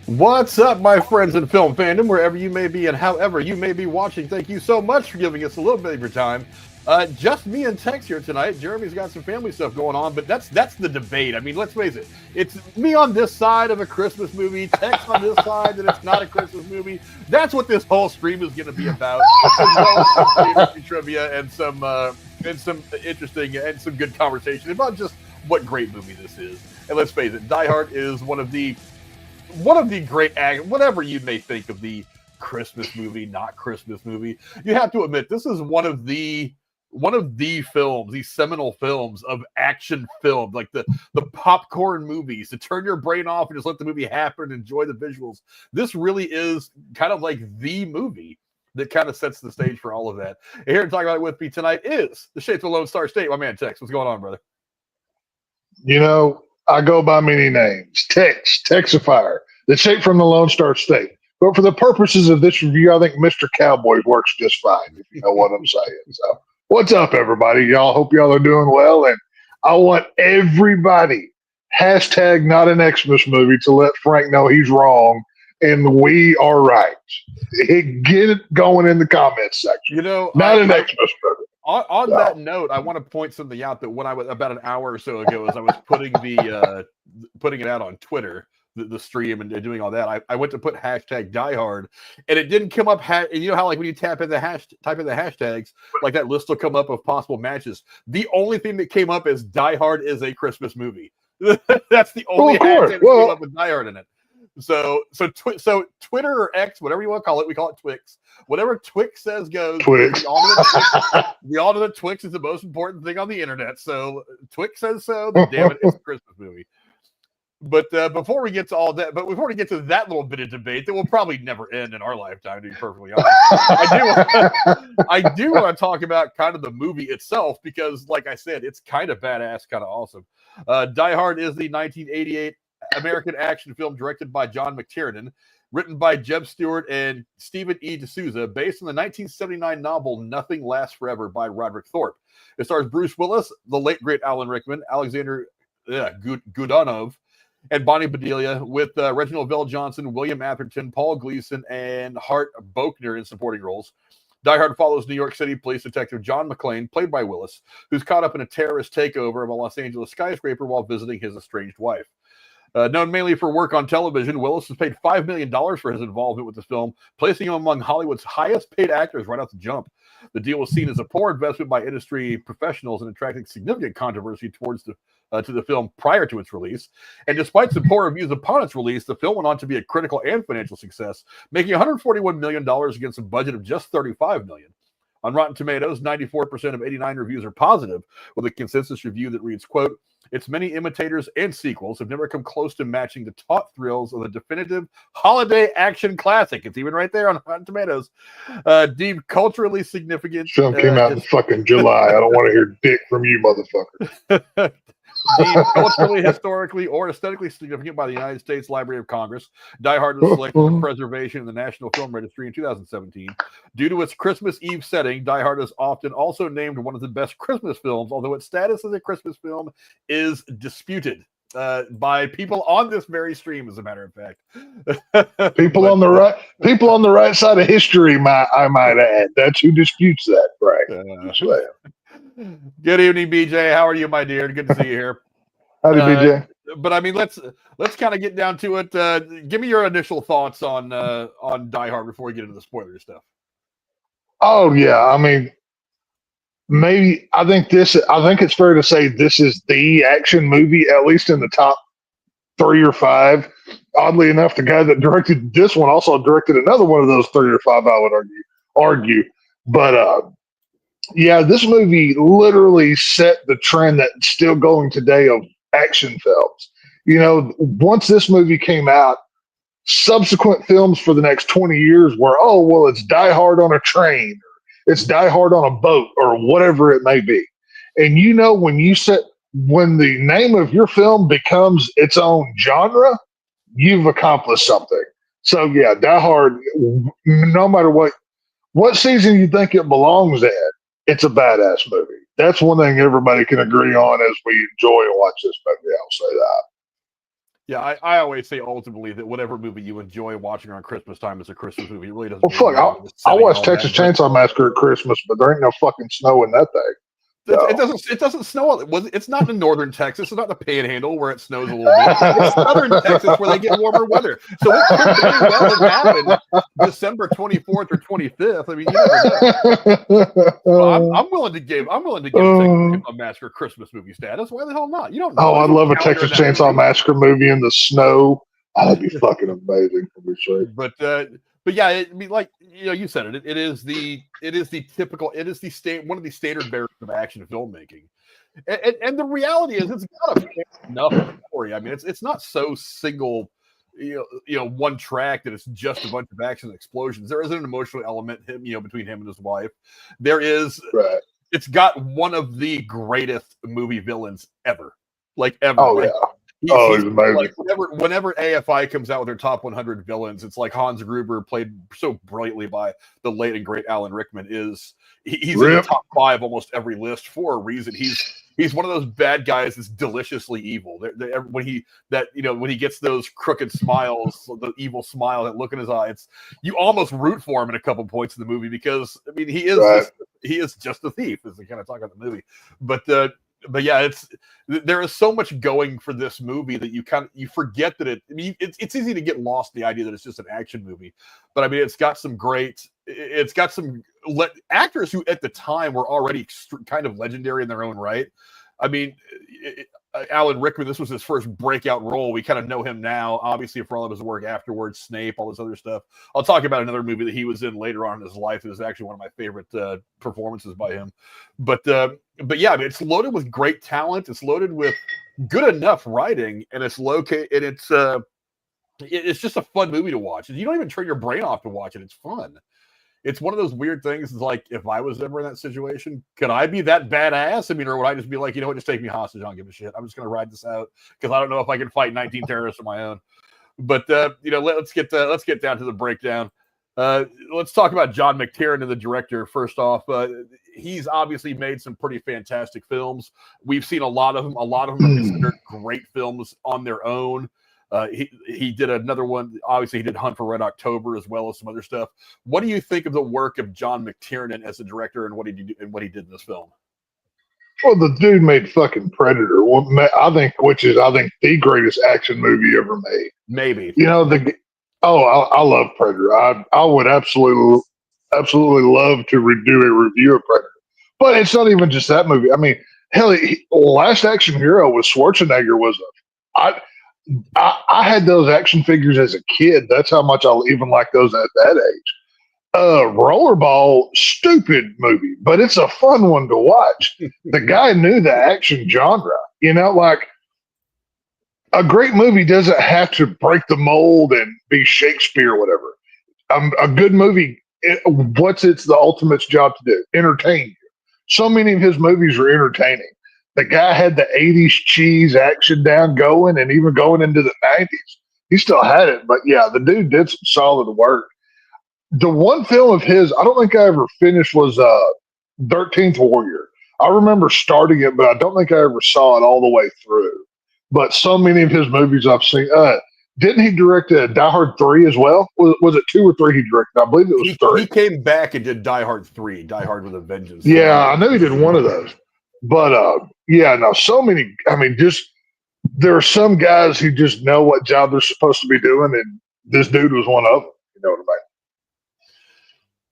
What's up, my friends in film fandom, wherever you may be and however you may be watching? Thank you so much for giving us a little bit of your time. Just me and Tex here tonight. Jeremy's got some family stuff going on, but that's the debate. I mean, let's face it. It's me on this side of a Christmas movie, Tex on this side that it's not a Christmas movie. That's what this whole stream is going to be about. Some trivia and some interesting and some good conversation about just what great movie this is. And let's face it, Die Hard is one of the great whatever you may think of the Christmas movie, not Christmas movie, you have to admit this is one of the films, these seminal films of action film, like the popcorn movies to turn your brain off and just let the movie happen and enjoy the visuals. This really is kind of like the movie that kind of sets the stage for all of that. And here to talk about it with me tonight is the Shades of Lone Star State, my man Tex. What's going on, brother? You know, I go by many names. Texifier, the shape from the Lone Star State. But for the purposes of this review, I think Mr. Cowboy works just fine, if you know what I'm saying. So, what's up, everybody? Y'all, hope y'all are doing well. And I want everybody, hashtag not an Xmas movie, to let Frank know he's wrong and we are right. Get it going in the comments section. You know, not an Xmas movie. On that note, I want to point something out that when I was about an hour or so ago, as I was putting it out on Twitter, the stream and doing all that, I went to put hashtag Die Hard, and it didn't come up. And you know how like when you type in the hashtags, like that list will come up of possible matches. The only thing that came up is Die Hard is a Christmas movie. That's the only hashtag that came up with Die Hard in it. So Twitter or X, whatever you want to call it, we call it Twix. Whatever Twix says goes. Twix. We all know that Twix is the most important thing on the internet. So Twix says so. Then damn it, it's a Christmas movie. But before we get to all that, before we get to that little bit of debate that will probably never end in our lifetime, to be perfectly honest, I do want to talk about kind of the movie itself because, like I said, it's kind of badass, kind of awesome. Die Hard is the 1988 American action film directed by John McTiernan, written by Jeb Stuart and Stephen E. Souza, based on the 1979 novel Nothing Lasts Forever by Roderick Thorp. It stars Bruce Willis, the late great Alan Rickman, Alexander Godunov, and Bonnie Bedelia, with Reginald VelJohnson, William Atherton, Paul Gleason, and Hart Bochner in supporting roles. Die Hard follows New York City police detective John McClane, played by Willis, who's caught up in a terrorist takeover of a Los Angeles skyscraper while visiting his estranged wife. Known mainly for work on television, Willis was paid $5 million for his involvement with the film, placing him among Hollywood's highest-paid actors right off the jump. The deal was seen as a poor investment by industry professionals and attracting significant controversy to the film prior to its release. And despite some poor reviews upon its release, the film went on to be a critical and financial success, making $141 million against a budget of just $35 million. On Rotten Tomatoes, 94% of 89 reviews are positive, with a consensus review that reads, quote, "Its many imitators and sequels have never come close to matching the taut thrills of the definitive holiday action classic." It's even right there on Rotten Tomatoes. Deemed culturally significant. Film came out in fucking July. I don't want to hear dick from you, motherfucker. Deemed culturally, historically, or aesthetically significant by the United States Library of Congress, Die Hard was selected for preservation in the National Film Registry in 2017. Due to its Christmas Eve setting, Die Hard is often also named one of the best Christmas films, although its status as a Christmas film is disputed by people on this very stream, as a matter of fact. People on the right side of history, I might add. That's who disputes that, Frank. Good evening, BJ. How are you, my dear? Good to see you here. Howdy, BJ. But I mean, let's kind of get down to it. Give me your initial thoughts on Die Hard before we get into the spoiler stuff. Oh yeah, I mean, I think it's fair to say this is the action movie, at least in the top 3 or 5. Oddly enough, the guy that directed this one also directed another one of those 3 or 5. I would argue, but yeah, this movie literally set the trend that's still going today of action films. You know, once this movie came out, subsequent films for the next 20 years were, oh, well, it's Die Hard on a train, or it's Die Hard on a boat, or whatever it may be. And you know, when the name of your film becomes its own genre, you've accomplished something. So yeah, Die Hard, no matter what season you think it belongs in, it's a badass movie. That's one thing everybody can agree on as we enjoy and watch this movie. I'll say that. Yeah, I always say ultimately that whatever movie you enjoy watching around Christmas time is a Christmas movie. It really doesn't. Well, fuck, I watched Texas Chainsaw Massacre at Christmas, but there ain't no fucking snow in that thing. So. It doesn't snow. It's not in northern Texas. It's not the Panhandle where it snows a little bit. It's southern Texas where they get warmer weather. So it could very well have happened December 24th or 25th. I mean, you never know. Well, I'm willing to give a Massacre Christmas movie status. Why the hell not? You don't know. Oh, I'd love a Texas Chainsaw Massacre movie in the snow. That'd be fucking amazing. But yeah, I mean, like you said it. It is the typical. It is one of the standard bearers of action filmmaking, and the reality is it's got a enough story. I mean, it's not so single, one track that it's just a bunch of action and explosions. There is an emotional element, between him and his wife. There is. Right. It's got one of the greatest movie villains ever, ever. Oh yeah. He's amazing. Like whenever AFI comes out with their top 100 villains, it's like Hans Gruber, played so brilliantly by the late and great Alan Rickman, he's in the top 5 almost every list for a reason. He's one of those bad guys that's deliciously evil. When he gets those crooked smiles, the evil smile, that look in his eyes, you almost root for him in a couple points in the movie because I mean he is just a thief, is the kind of talk about the movie, But yeah, there is so much going for this movie that you forget that it's easy to get lost in the idea that it's just an action movie. But I mean, it's got some actors who at the time were already kind of legendary in their own right. I mean, Alan Rickman, this was his first breakout role. We kind of know him now, obviously, for all of his work afterwards, Snape, all this other stuff. I'll talk about another movie that he was in later on in his life. It was actually one of my favorite performances by him. But yeah, I mean, it's loaded with great talent. It's loaded with good enough writing, and it's it's just a fun movie to watch. You don't even turn your brain off to watch it. It's fun. It's one of those weird things. It's like, if I was ever in that situation, could I be that badass? I mean, or would I just be like, what, just take me hostage. I don't give a shit. I'm just going to ride this out because I don't know if I can fight 19 terrorists on my own. But, let's get down to the breakdown. Let's talk about John McTiernan, the director. First off, he's obviously made some pretty fantastic films. We've seen a lot of them. A lot of them are considered great films on their own. He did another one. Obviously, he did Hunt for Red October as well as some other stuff. What do you think of the work of John McTiernan as a director and what he did in this film? Well, the dude made fucking Predator. I think the greatest action movie ever made. Maybe. I love Predator. I would absolutely love to redo a review of Predator. But it's not even just that movie. I mean, hell, Last Action Hero with Schwarzenegger was I had those action figures as a kid. That's how much I even like those at that age. Rollerball, stupid movie, but it's a fun one to watch. The guy knew the action genre. A great movie doesn't have to break the mold and be Shakespeare or whatever. A good movie, what's the ultimate job to do? Entertain you. So many of his movies are entertaining. The guy had the 80s cheese action down going and even going into the 90s. He still had it, but yeah, the dude did some solid work. The one film of his I don't think I ever finished was 13th Warrior. I remember starting it, but I don't think I ever saw it all the way through. But so many of his movies I've seen. Didn't he direct Die Hard 3 as well? Was it 2 or 3 he directed? I believe it was 3. He came back and did Die Hard 3, Die Hard with a Vengeance. Yeah, I knew he did one of those. But so many. I mean, there are some guys who just know what job they're supposed to be doing, and this dude was one of them. You know what I mean?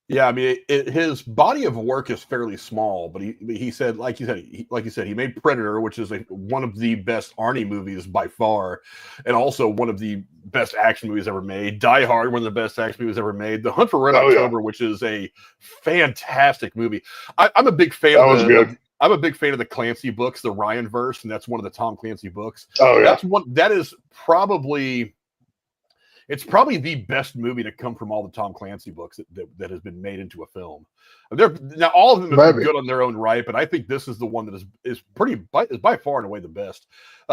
Yeah, I mean, his body of work is fairly small, but he said, like you said, he made Predator, which is one of the best Arnie movies by far, and also one of the best action movies ever made. Die Hard, one of the best action movies ever made. The Hunt for Red October, which is a fantastic movie. I'm a big fan. I'm a big fan of the Clancy books, the Ryan verse, and that's one of the Tom Clancy books. Oh yeah, it's probably the best movie to come from all the Tom Clancy books that has been made into a film. Now all of them have been good on their own right, but I think this is the one that is by far and away the best.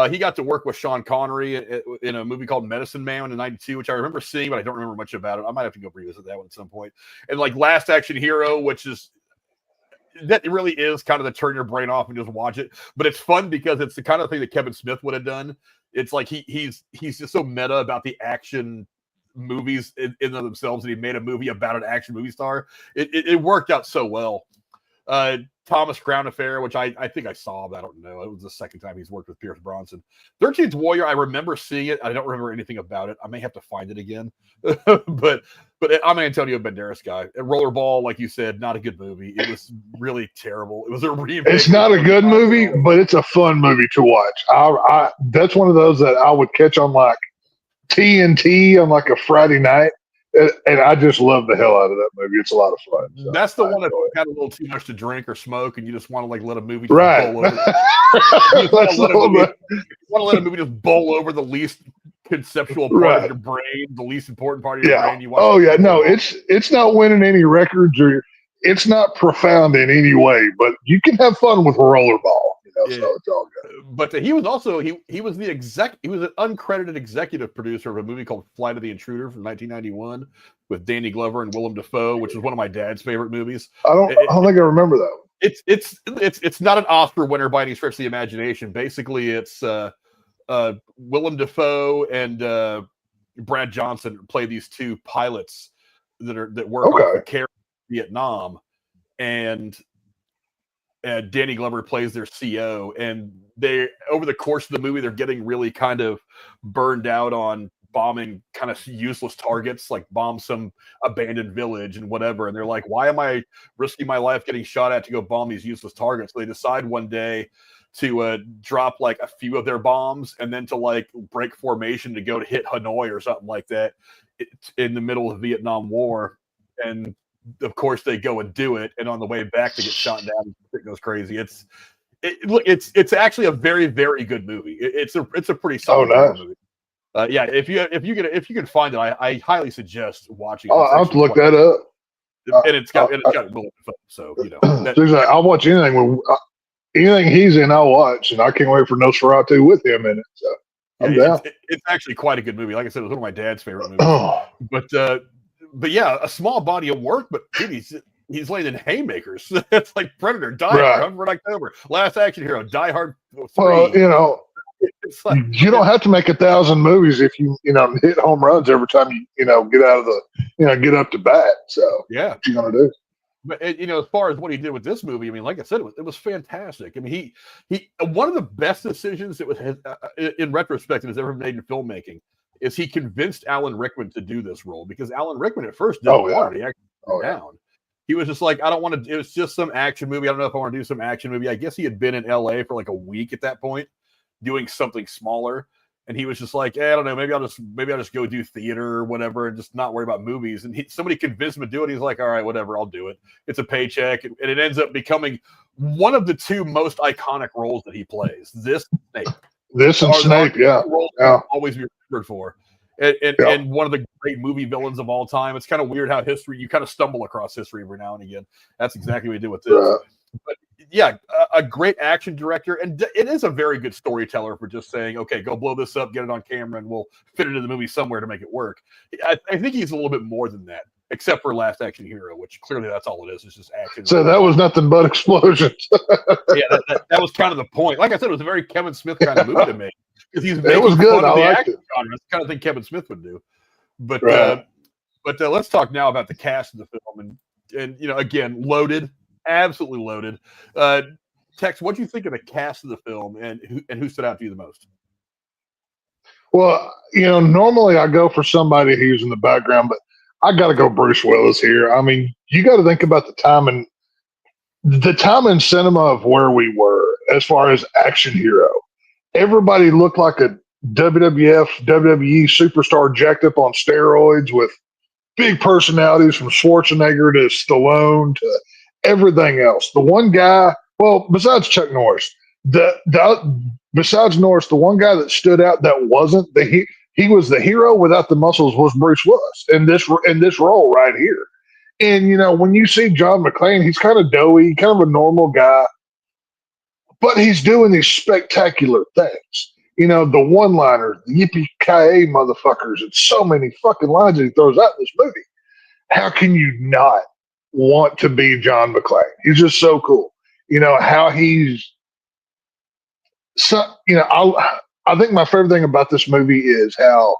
He got to work with Sean Connery in a movie called Medicine Man in '92, which I remember seeing, but I don't remember much about it. I might have to go revisit that one at some point. And Last Action Hero, which is. That really is kind of the turn your brain off and just watch it. But it's fun because it's the kind of thing that Kevin Smith would have done. it's like he's just so meta about the action movies in and of themselves, and he made a movie about an action movie star. It worked out so well. Thomas Crown Affair, which I think I saw, but I don't know. It was the second time he's worked with Pierce Bronson. 13th Warrior, I remember seeing it. I don't remember anything about it. I may have to find it again. but I'm an Antonio Banderas guy. Rollerball, like you said, not a good movie. It was really terrible. It was a remake. It's not a good movie, but it's a fun movie to watch. I that's one of those that I would catch on like TNT on like a Friday night. And I just love the hell out of that movie. It's a lot of fun. So that's the one that had a little too much to drink or smoke, and you just want to like let a movie right. bowl over. You want to let a movie just bowl over the least conceptual part of your brain, the least important part of your brain. You watch no, it's not winning any records or it's not profound in any way, but you can have fun with Rollerball. So it's all good. But he was also he was an uncredited executive producer of a movie called Flight of the Intruder from 1991 with Danny Glover and Willem Dafoe, which is one of my dad's favorite movies. I don't think I remember that one. It's not an Oscar winner by any stretch of the imagination. Basically, it's Willem Dafoe and Brad Johnson play these two pilots that work off the care in Vietnam, and Danny Glover plays their CO, and they over the course of the movie they're getting really kind of burned out on bombing kind of useless targets, like bomb some abandoned village and whatever, and they're like, why am I risking my life getting shot at to go bomb these useless targets? So they decide one day to drop like a few of their bombs and then to like break formation to go to hit Hanoi or something like that in the middle of the Vietnam War. And of course they go and do it, and on the way back they get shot down and it goes crazy. It's actually a very, very good movie. It's a pretty solid movie. If you can find it, I highly suggest watching it. I'll have to look that up. And it's got so I'll watch anything he's in. I'll watch, and I can't wait for Nosferatu with him in it. So I'm down. It's actually quite a good movie. Like I said, it was one of my dad's favorite movies. But yeah, a small body of work, but dude, he's laying in haymakers. It's like Predator, Die Hard, Hunt for October, Last Action Hero, Die Hard 3. Well, it's like, you don't have to make 1,000 movies if you hit home runs every time you get out of the get up to bat. So yeah, what you gonna do? But as far as what he did with this movie, I mean, like I said, it was fantastic. I mean, he one of the best decisions that was in retrospect that has ever made in filmmaking is he convinced Alan Rickman to do this role, because Alan Rickman at first didn't want it. He actually down. He was just like, I don't want to. It was just some action movie. I don't know if I want to do some action movie. I guess he had been in LA for like a week at that point, doing something smaller, and he was just like, I don't know. Maybe I'll just go do theater or whatever, and just not worry about movies. And somebody convinced him to do it. He's like, all right, whatever, I'll do it. It's a paycheck, and it ends up becoming one of the two most iconic roles that he plays. This Snape. This and Snape, always be remembered for, and one of the great movie villains of all time. It's kind of weird how you kind of stumble across history every now and again. That's exactly what he did with this. But yeah, a great action director, and it is a very good storyteller for just saying, okay, go blow this up, get it on camera, and we'll fit it in the movie somewhere to make it work. I think he's a little bit more than that, except for Last Action Hero, which clearly that's all it is. It's just action. So that was nothing but explosions. Yeah, that was kind of the point. Like I said, it was a very Kevin Smith kind of movie to make, because he's making it was good. fun of the action genre. It's the kind of thing Kevin Smith would do. But let's talk now about the cast of the film, and again, loaded. Absolutely loaded. Tex, what do you think of the cast of the film, and who stood out to you the most? Well, normally I go for somebody who's in the background, but I got to go Bruce Willis here. I mean, you got to think about the time in cinema of where we were as far as action hero. Everybody looked like a WWF, WWE superstar jacked up on steroids with big personalities, from Schwarzenegger to Stallone to everything else. The one guy, well, besides Chuck Norris, besides Norris, the one guy that stood out that wasn't he was the hero without the muscles was Bruce Willis in this role right here. And when you see John McClane, he's kind of doughy, kind of a normal guy, but he's doing these spectacular things. The one-liners, the yippee-ki-yay motherfuckers, and so many fucking lines that he throws out in this movie. How can you not want to be John McClane? He's just so cool. How he's so, I think my favorite thing about this movie is how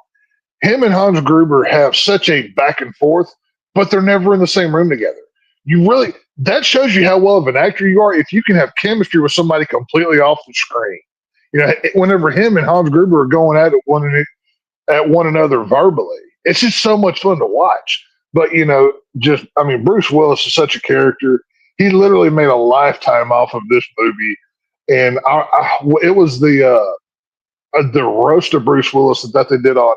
him and Hans Gruber have such a back and forth, but they're never in the same room together. That shows you how well of an actor you are if you can have chemistry with somebody completely off the screen. Whenever him and Hans Gruber are going at one another verbally, it's just so much fun to watch. But Bruce Willis is such a character. He literally made a lifetime off of this movie, and it was the roast of Bruce Willis that they did on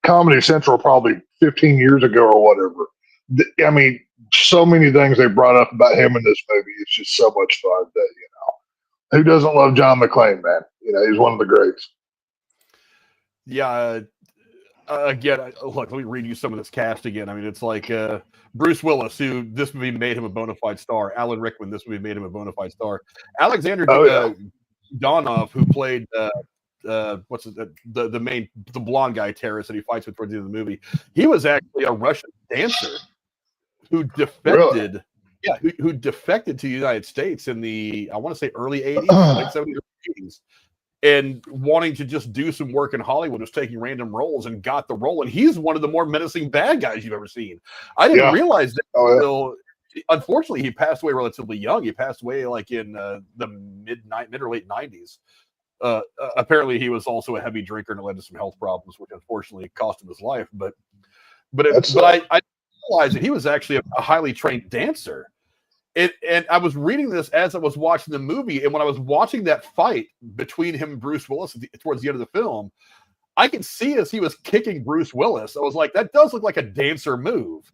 Comedy Central probably 15 years ago or whatever. So many things they brought up about him in this movie. It's just so much fun that, who doesn't love John McClane, man? He's one of the greats. Yeah. Again, look, let me read you some of this cast again. It's like Bruce Willis, who this movie made him a bona fide star. Alan Rickman, this movie made him a bona fide star. Alexander Godunov, who played the blonde guy terrorist that he fights with towards the end of the movie. He was actually a Russian dancer who defected. Really? Yeah, who defected to the United States in the, I want to say, early 80s, late 70s or 80s. And wanting to just do some work in Hollywood, was taking random roles and got the role. And he's one of the more menacing bad guys you've ever seen. I didn't realize that until, unfortunately, he passed away relatively young. He passed away like in the mid or late 90s. Apparently, he was also a heavy drinker and it led to some health problems, which unfortunately cost him his life. But I realized that he was actually a highly trained dancer. And I was reading this as I was watching the movie, and when I was watching that fight between him and Bruce Willis towards the end of the film, I could see as he was kicking Bruce Willis, I was like, that does look like a dancer move.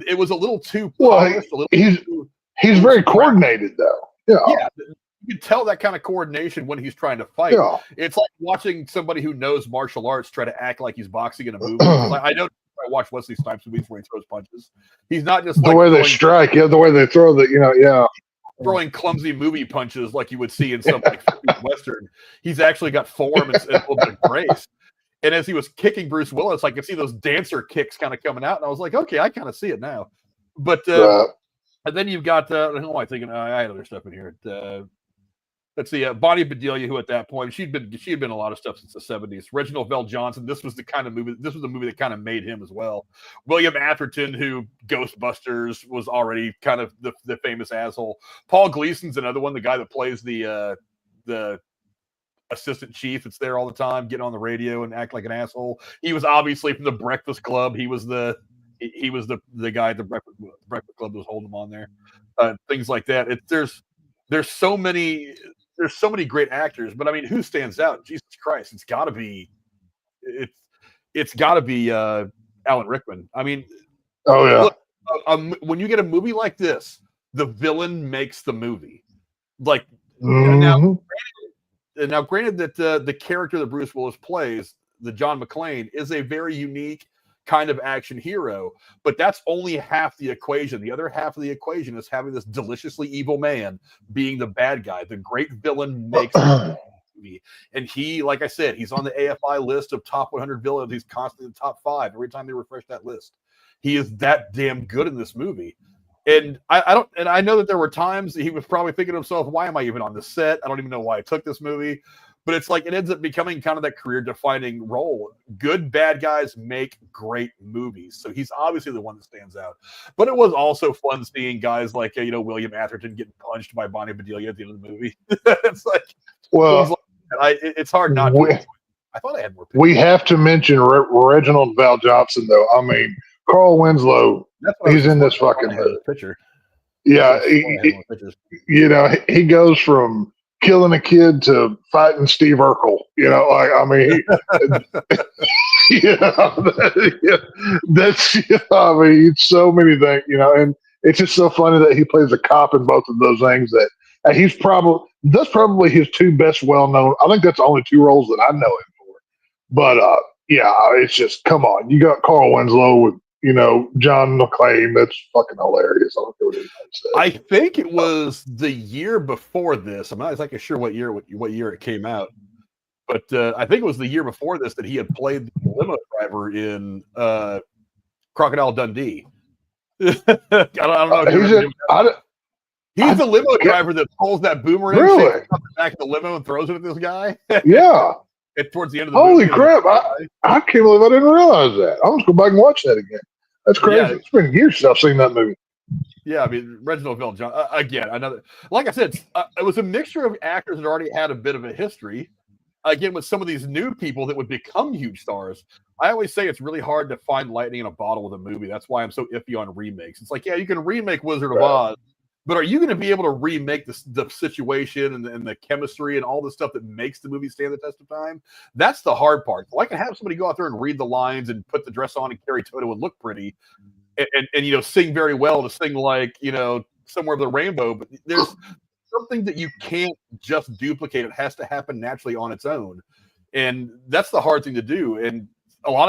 It was a little too polished. He's very coordinated, though. Yeah, you can tell that kind of coordination when he's trying to fight. Yeah. It's like watching somebody who knows martial arts try to act like he's boxing in a movie. I know. I watch Wesley Snipes movies where he throws punches. He's not just the way they strike, the way they throw throwing clumsy movie punches like you would see in some Western. He's actually got form and a little bit of grace. And as he was kicking Bruce Willis, I could see those dancer kicks kind of coming out, and I was like, okay, I kind of see it now. But and then you've got who am I thinking? I had other stuff in here. Let's see, Bonnie Bedelia, who at that point she had been in a lot of stuff since the 70s. Reginald VelJohnson, this was the movie that kind of made him as well. William Atherton, who Ghostbusters was already kind of the famous asshole. Paul Gleason's another one, the guy that plays the assistant chief that's there all the time, getting on the radio and act like an asshole. He was obviously from the Breakfast Club. He was the guy at the Breakfast Club that was holding him on there. Things like that. There's so many great actors, but who stands out? Jesus Christ, it's got to be Alan Rickman. Look, when you get a movie like this, the villain makes the movie. Like mm-hmm. now, granted that the character that Bruce Willis plays, the John McClane, is a very unique kind of action hero, but that's only half the equation. The other half of the equation is having this deliciously evil man being the bad guy. The great villain makes the movie. And he, like I said, he's on the AFI list of top 100 villains. He's constantly in the top 5 every time they refresh that list. He is that damn good in this movie. And I know that there were times that he was probably thinking to himself, why am I even on this set? I don't even know why I took this movie. But it's like it ends up becoming kind of that career-defining role. Good bad guys make great movies. So he's obviously the one that stands out. But it was also fun seeing guys like, William Atherton getting punched by Bonnie Bedelia at the end of the movie. It's like, it's hard not to. I thought I had more pictures. We have to mention Reginald VelJohnson, though. Carl Winslow, he's in this fucking picture. Yeah, he goes from killing a kid to fighting Steve Urkel, that's, it's so many things, and it's just so funny that he plays a cop in both of those things that that's probably his two best well-known. I think that's the only 2 roles that I know him for. But it's just, come on, you got Carl Winslow with, John McClane. That's fucking hilarious. I don't know what anybody said. I think it was the year before this. I'm not exactly sure what year it came out, but I think it was the year before this that he had played the limo driver in Crocodile Dundee. I don't know. He's the limo driver that pulls that boomerang out the back of the limo and throws it at this guy. Yeah. towards the end of the Holy movie. crap! I can't believe I didn't realize that. I'm just go back and watch that again. That's crazy. Yeah. It's been years since I've seen that movie. Yeah, I mean, Reginald VelJohnson, again, another, like I said, it was a mixture of actors that already had a bit of a history. Again, with some of these new people that would become huge stars. I always say it's really hard to find lightning in a bottle with a movie. That's why I'm so iffy on remakes. It's like, yeah, you can remake Wizard of Oz, but are you going to be able to remake the situation and the chemistry and all the stuff that makes the movie stand the test of time? That's the hard part. So I can have somebody go out there and read the lines and put the dress on and carry Toto and look pretty. And sing very well, to sing like, Somewhere Over the Rainbow, but there's something that you can't just duplicate. It has to happen naturally on its own. And that's the hard thing to do. And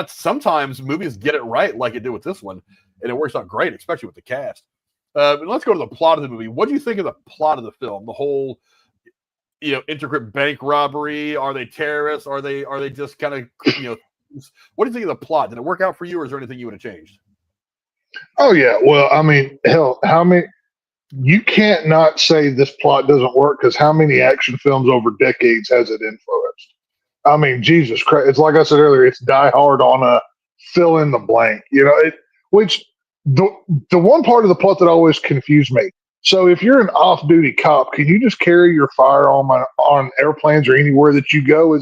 sometimes movies get it right, like it did with this one, and it works out great, especially with the cast. But let's go to the plot of the movie. What do you think of the plot of the film? The whole, intricate bank robbery? Are they terrorists? Are they just kind of, what do you think of the plot? Did it work out for you, or is there anything you would have changed? Oh yeah. Well, I mean, hell, you can't not say this plot doesn't work, because how many action films over decades has it influenced? I mean, Jesus Christ. It's like I said earlier, it's Die Hard on a fill in the blank, which the one part of the plot that always confused me. So if you're an off-duty cop, can you just carry your firearm on airplanes or anywhere that you go?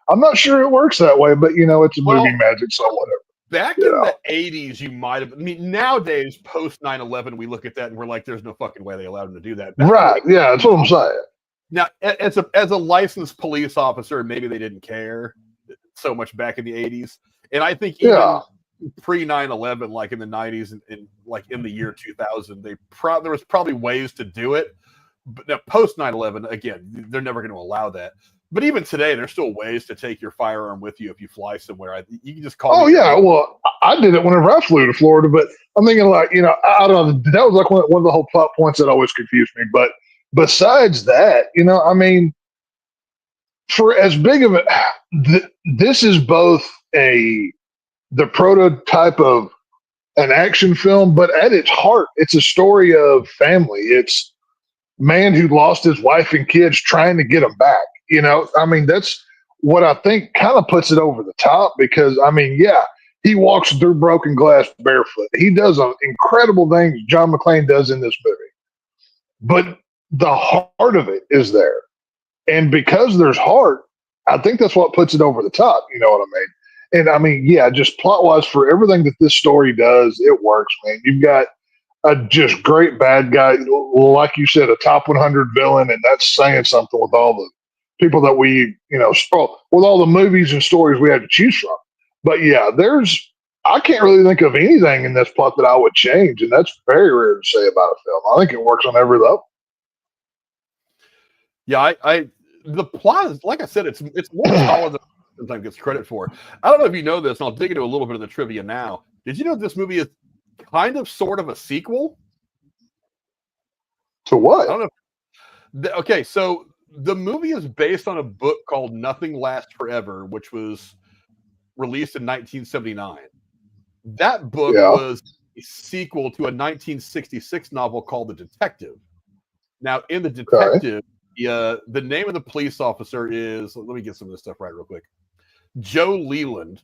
I'm not sure it works that way, but it's a movie magic, so whatever. Back in the 80s, you might have. I mean, nowadays, post 9/11, we look at that and we're like, there's no fucking way they allowed him to do that. Right. Yeah, that's what I'm saying. Now, as a licensed police officer, maybe they didn't care so much back in the 80s. And I think even pre 9/11, like in the 90s and like in the year 2000, there was probably ways to do it. But now, post 9/11, again, they're never going to allow that. But even today, there's still ways to take your firearm with you if you fly somewhere. You can just call. Oh yeah, well, I did it whenever I flew to Florida. But I'm thinking, like, I don't know. That was like one of the whole plot points that always confused me. But besides that, I mean, for as big of it, this is both the prototype of an action film, but at its heart, it's a story of family. It's man who lost his wife and kids trying to get them back. I mean, that's what I think kind of puts it over the top, because, I mean, yeah, he walks through broken glass barefoot. He does incredible things John McClane does in this movie. But the heart of it is there. And because there's heart, I think that's what puts it over the top. You know what I mean? And I mean, yeah, just plot-wise, for everything that this story does, it works, man. You've got a just great bad guy, like you said, a top 100 villain, and that's saying something with all the people that we, with all the movies and stories we had to choose from. But yeah, I can't really think of anything in this plot that I would change, and that's very rare to say about a film. I think it works on every level. Yeah, the plot is, like I said, it's more solid than sometimes gets credit for. I don't know if you know this, and I'll dig into a little bit of the trivia now. Did you know this movie is kind of sort of a sequel? To what? I don't know. Okay, so the movie is based on a book called Nothing Lasts Forever, which was released in 1979. That book was a sequel to a 1966 novel called The Detective. Now, in The Detective, the name of the police officer is, let me get some of this stuff right real quick, Joe Leland.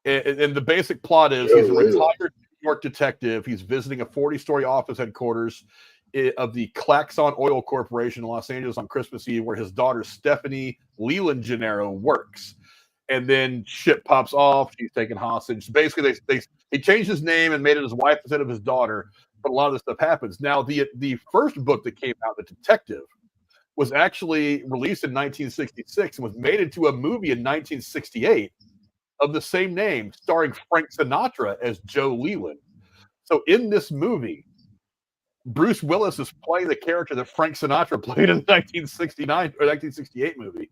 And the basic plot is he's a retired New York detective. He's visiting a 40-story office headquarters of the Klaxon Oil Corporation in Los Angeles on Christmas Eve, where his daughter Stephanie Leland Gennaro works. And then shit pops off. She's taken hostage. Basically, he changed his name and made it his wife instead of his daughter. But a lot of this stuff happens. Now, the first book that came out, The Detective, was actually released in 1966 and was made into a movie in 1968 of the same name, starring Frank Sinatra as Joe Leland. So in this movie, Bruce Willis is playing the character that Frank Sinatra played in the 1969 or 1968 movie.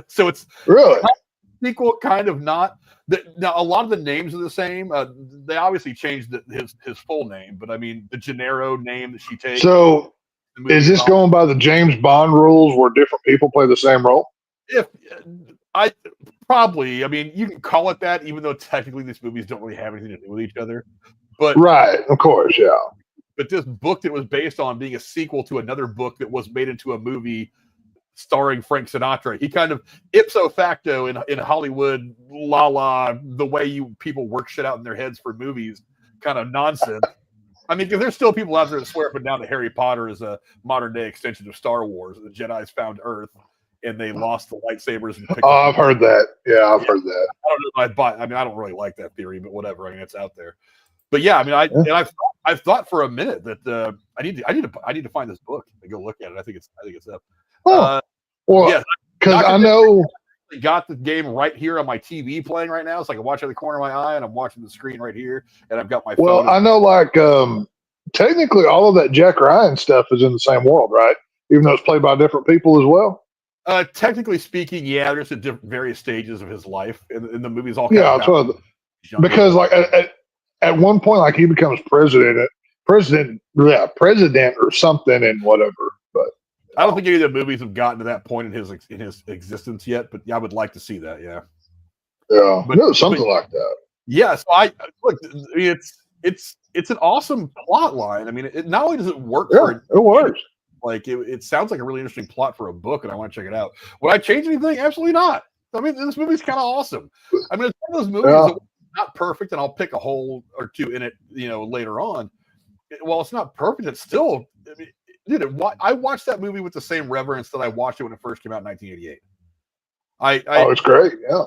So it's really kind of sequel, kind of not. Now, a lot of the names are the same. They obviously changed his full name, but I mean, the Gennaro name that she takes. So is this going by the James Bond rules where different people play the same role? I mean, you can call it that, even though technically these movies don't really have anything to do with each other. But right, of course, yeah. But this book that was based on being a sequel to another book that was made into a movie starring Frank Sinatra. He kind of ipso facto in Hollywood, the way people work shit out in their heads for movies, kind of nonsense. I mean, because there's still people out there that swear up and down that Harry Potter is a modern day extension of Star Wars. The Jedi's found Earth and they lost the lightsabers. And picked I've heard that. Yeah, I've heard that. I don't know. I don't really like that theory, but whatever. I mean, it's out there. But yeah, I mean, I've thought for a minute that I need to find this book and go look at it. I think it's up. Oh, well, because I know got the game right here on my TV playing right now, so I can watch it at the corner of my eye, and I'm watching the screen right here, and I've got my phone. Well, I know, like, technically all of that Jack Ryan stuff is in the same world, right? Even though it's played by different people as well. Technically speaking, yeah, there's various stages of his life, and the movie's all because like at one point, like he becomes president or something, and whatever. But I don't think any of the movies have gotten to that point in his existence yet. But yeah, I would like to see that. Yeah, something like that. Yeah, so I look. It's an awesome plot line. I mean, not only does it work for it works. Like it sounds like a really interesting plot for a book, and I want to check it out. Would I change anything? Absolutely not. I mean, this movie's kind of awesome. I mean, it's one of those movies that not perfect, and I'll pick a hole or two in it, later on. While it's not perfect, it's still. I mean, dude, I watched that movie with the same reverence that I watched it when it first came out in 1988. It's great. Yeah.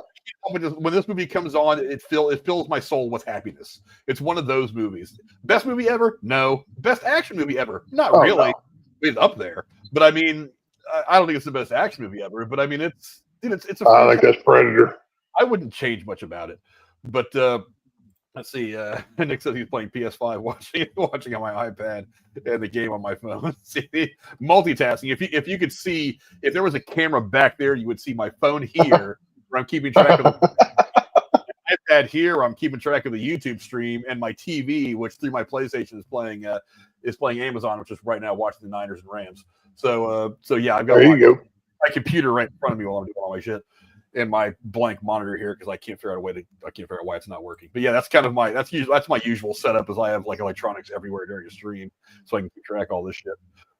When this movie comes on, it fills my soul with happiness. It's one of those movies. Best movie ever? No. Best action movie ever? Not really. No. It's up there, but I mean, I don't think it's the best action movie ever. But I mean, it's I think that's Predator. I wouldn't change much about it. But let's see. Nick says he's playing PS5, watching on my iPad and the game on my phone. See, multitasking. If you could see, if there was a camera back there, you would see my phone here, where I'm keeping track of the iPad here, where I'm keeping track of the YouTube stream, and my TV, which through my PlayStation is playing Amazon, which is right now watching the Niners and Rams. So yeah, I've got my computer right in front of me while I'm doing all my shit, and my blank monitor here because I can't figure out why it's not working. But yeah, that's kind of that's my usual setup, is I have like electronics everywhere during a stream, so I can keep track of all this shit.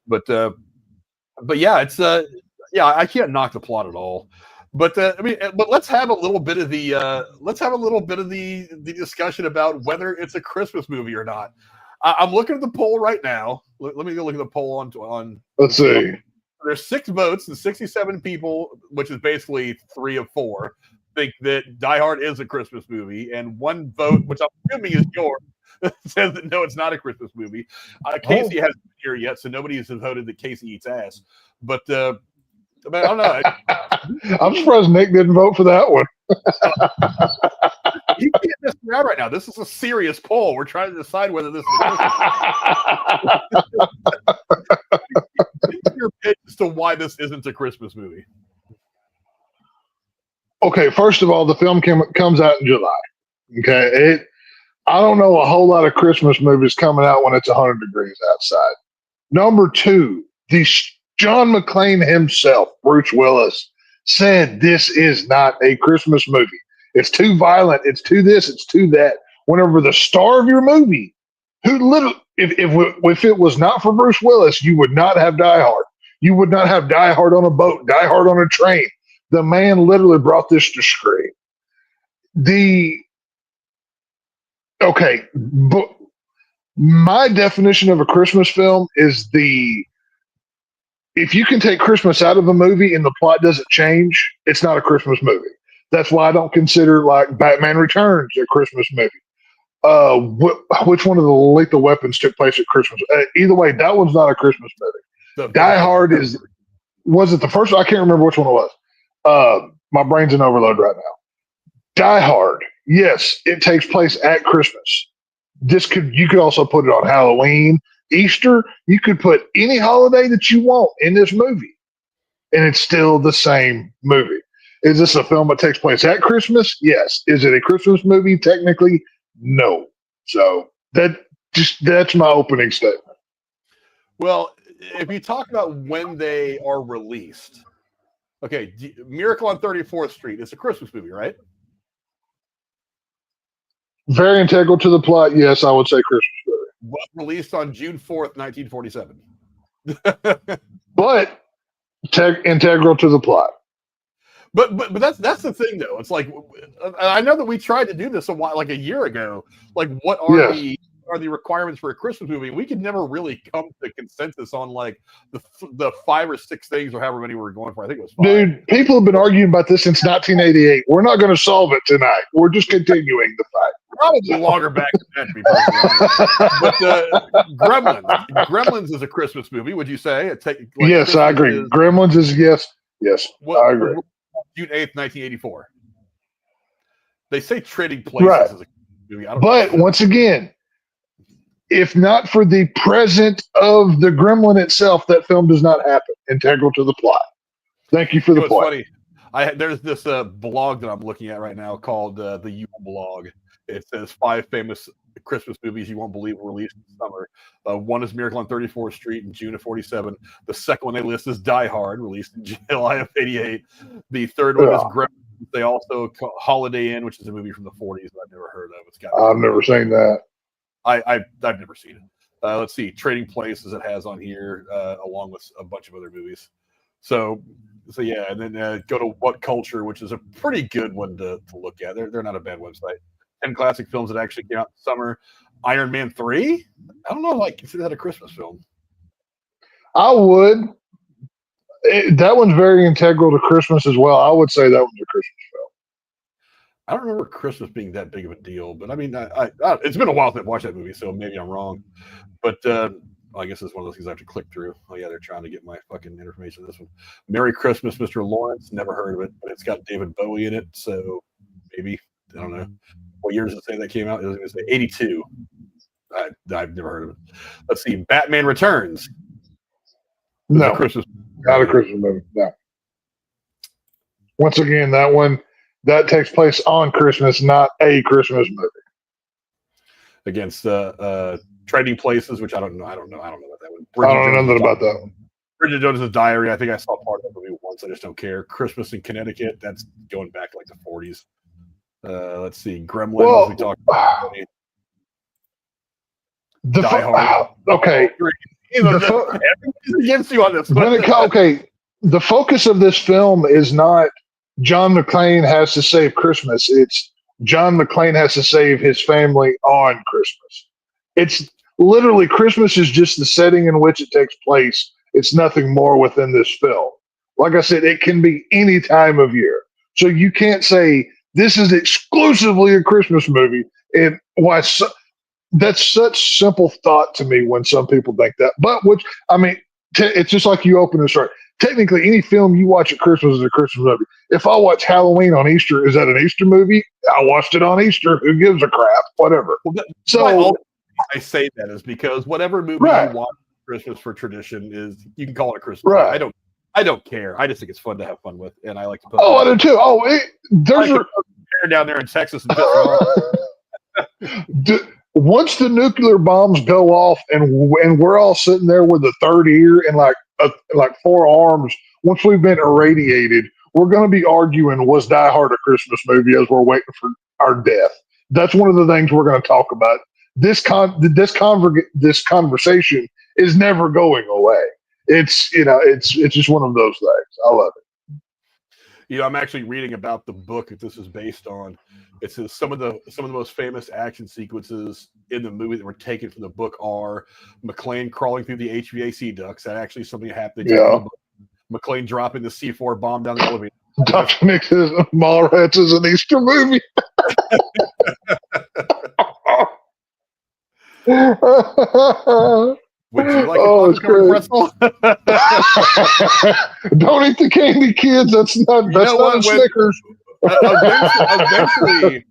But yeah, it's I can't knock the plot at all. But but let's have a little bit of the discussion about whether it's a Christmas movie or not. I'm looking at the poll right now. Let me go look at the poll on. Let's see. There's 6 votes, and 67 people, which is basically 3 of 4, think that Die Hard is a Christmas movie, and 1 vote, which I'm assuming is yours, says that no, it's not a Christmas movie. Casey hasn't been here yet, so nobody has voted that Casey eats ass. But I don't know. I'm surprised Nick didn't vote for that one. You can't mess around right now. This is a serious poll. We're trying to decide whether this is your pitch as to why this isn't a Christmas movie. Okay, first of all, the film comes out in July. Okay, I don't know a whole lot of Christmas movies coming out when it's 100 degrees outside. Number 2, John McClane himself, Bruce Willis, said this is not a Christmas movie. It's too violent. It's too this. It's too that. Whenever the star of your movie, if it was not for Bruce Willis, you would not have Die Hard. You would not have Die Hard on a boat, Die Hard on a train. The man literally brought this to screen. But my definition of a Christmas film is if you can take Christmas out of a movie and the plot doesn't change, it's not a Christmas movie. That's why I don't consider like Batman Returns a Christmas movie. Which one of the Lethal Weapons took place at Christmas? Either way, that one's not a Christmas movie. Die Hard was it the first one? I can't remember which one it was. My brain's in overload right now. Die Hard, yes, it takes place at Christmas. You could also put it on Halloween, Easter. You could put any holiday that you want in this movie, and it's still the same movie. Is this a film that takes place at Christmas? Yes. Is it a Christmas movie? Technically, no. So that's my opening statement. Well, if you talk about when they are released, okay, Miracle on 34th Street, it's a Christmas movie, right? Very integral to the plot, yes, I would say Christmas movie. Was released on June 4th, 1947. But Integral to the plot. But that's the thing though. It's like I know that we tried to do this like a year ago. Like, what are the requirements for a Christmas movie? We could never really come to consensus on like the 5 or 6 things or however many we were going for. I think it was 5. Dude, people have been arguing about this since 1988. We're not going to solve it tonight. We're just continuing the fight. Probably longer back than that, to be perfectly honest. But Gremlins is a Christmas movie. Would you say? Yes, Christmas I agree. Gremlins is yes. I agree. June 8th, 1984. They say Trading Places is a movie. But once again, if not for the present of the gremlin itself, that film does not happen. Integral to the plot. Thank you for the point. Funny. There's this blog that I'm looking at right now called the Yule Blog. It says 5 famous Christmas movies you won't believe were released in the summer. One is Miracle on 34th Street in June of 47. The second one they list is Die Hard, released in July of 88. The third one is Gremlins. They also Holiday Inn, which is a movie from the 40s that I've never heard of. I've never seen that. I've never seen it. Let's see, Trading Places it has on here, along with a bunch of other movies. So yeah, and then go to What Culture, which is a pretty good one to look at. They're not a bad website. 10 classic films that actually came out in summer. Iron Man 3? I don't know if I consider that a Christmas film. I would. That one's very integral to Christmas as well. I would say that one's a Christmas film. I don't remember Christmas being that big of a deal, but I mean, it's been a while since I've watched that movie, so maybe I'm wrong. But I guess it's one of those things I have to click through. Oh yeah, they're trying to get my fucking information on this one. Merry Christmas, Mr. Lawrence. Never heard of it, but it's got David Bowie in it, so maybe. I don't know. What year does it say that came out? It was going to say 82. I've never heard of it. Let's see. Batman Returns. No. Christmas. Not a Christmas movie. No. Once again, that takes place on Christmas, not a Christmas movie. Against Trading Places, which I don't know. I don't know about that one. I don't know nothing about that one. Bridget Jones's Diary. I think I saw part of that movie once. I just don't care. Christmas in Connecticut. That's going back to like the 40s. Let's see, Gremlins. Well, we talked about Die Hard. Okay, against you on this. Okay, the focus of this film is not John McClane has to save Christmas. It's John McClane has to save his family on Christmas. It's literally Christmas is just the setting in which it takes place. It's nothing more within this film. Like I said, it can be any time of year. So you can't say this is exclusively a Christmas movie. And that's such simple thought to me when some people think that. But it's just like you open the story. Technically, any film you watch at Christmas is a Christmas movie. If I watch Halloween on Easter, is that an Easter movie? I watched it on Easter. Who gives a crap? Whatever. So I say that is because whatever movie you watch at Christmas for tradition is, you can call it Christmas. Right. I don't care. I just think it's fun to have fun with, and I like to. I do too. There's down there in Texas. Once the nuclear bombs go off, and we're all sitting there with a third ear and like 4 arms. Once we've been irradiated, we're going to be arguing: was Die Hard a Christmas movie? As we're waiting for our death. That's one of the things we're going to talk about. This conversation is never going away. It's just one of those things. I love it. I'm actually reading about the book that this is based on. It says some of the most famous action sequences in the movie that were taken from the book are McClane crawling through the HVAC ducts. That actually something happened. Yeah. McClane dropping the C4 bomb down the elevator. Dr. Nick says Mallrats is an Easter movie. Would you like a pretzel? Don't eat the candy, kids. That's not a Snickers. Eventually,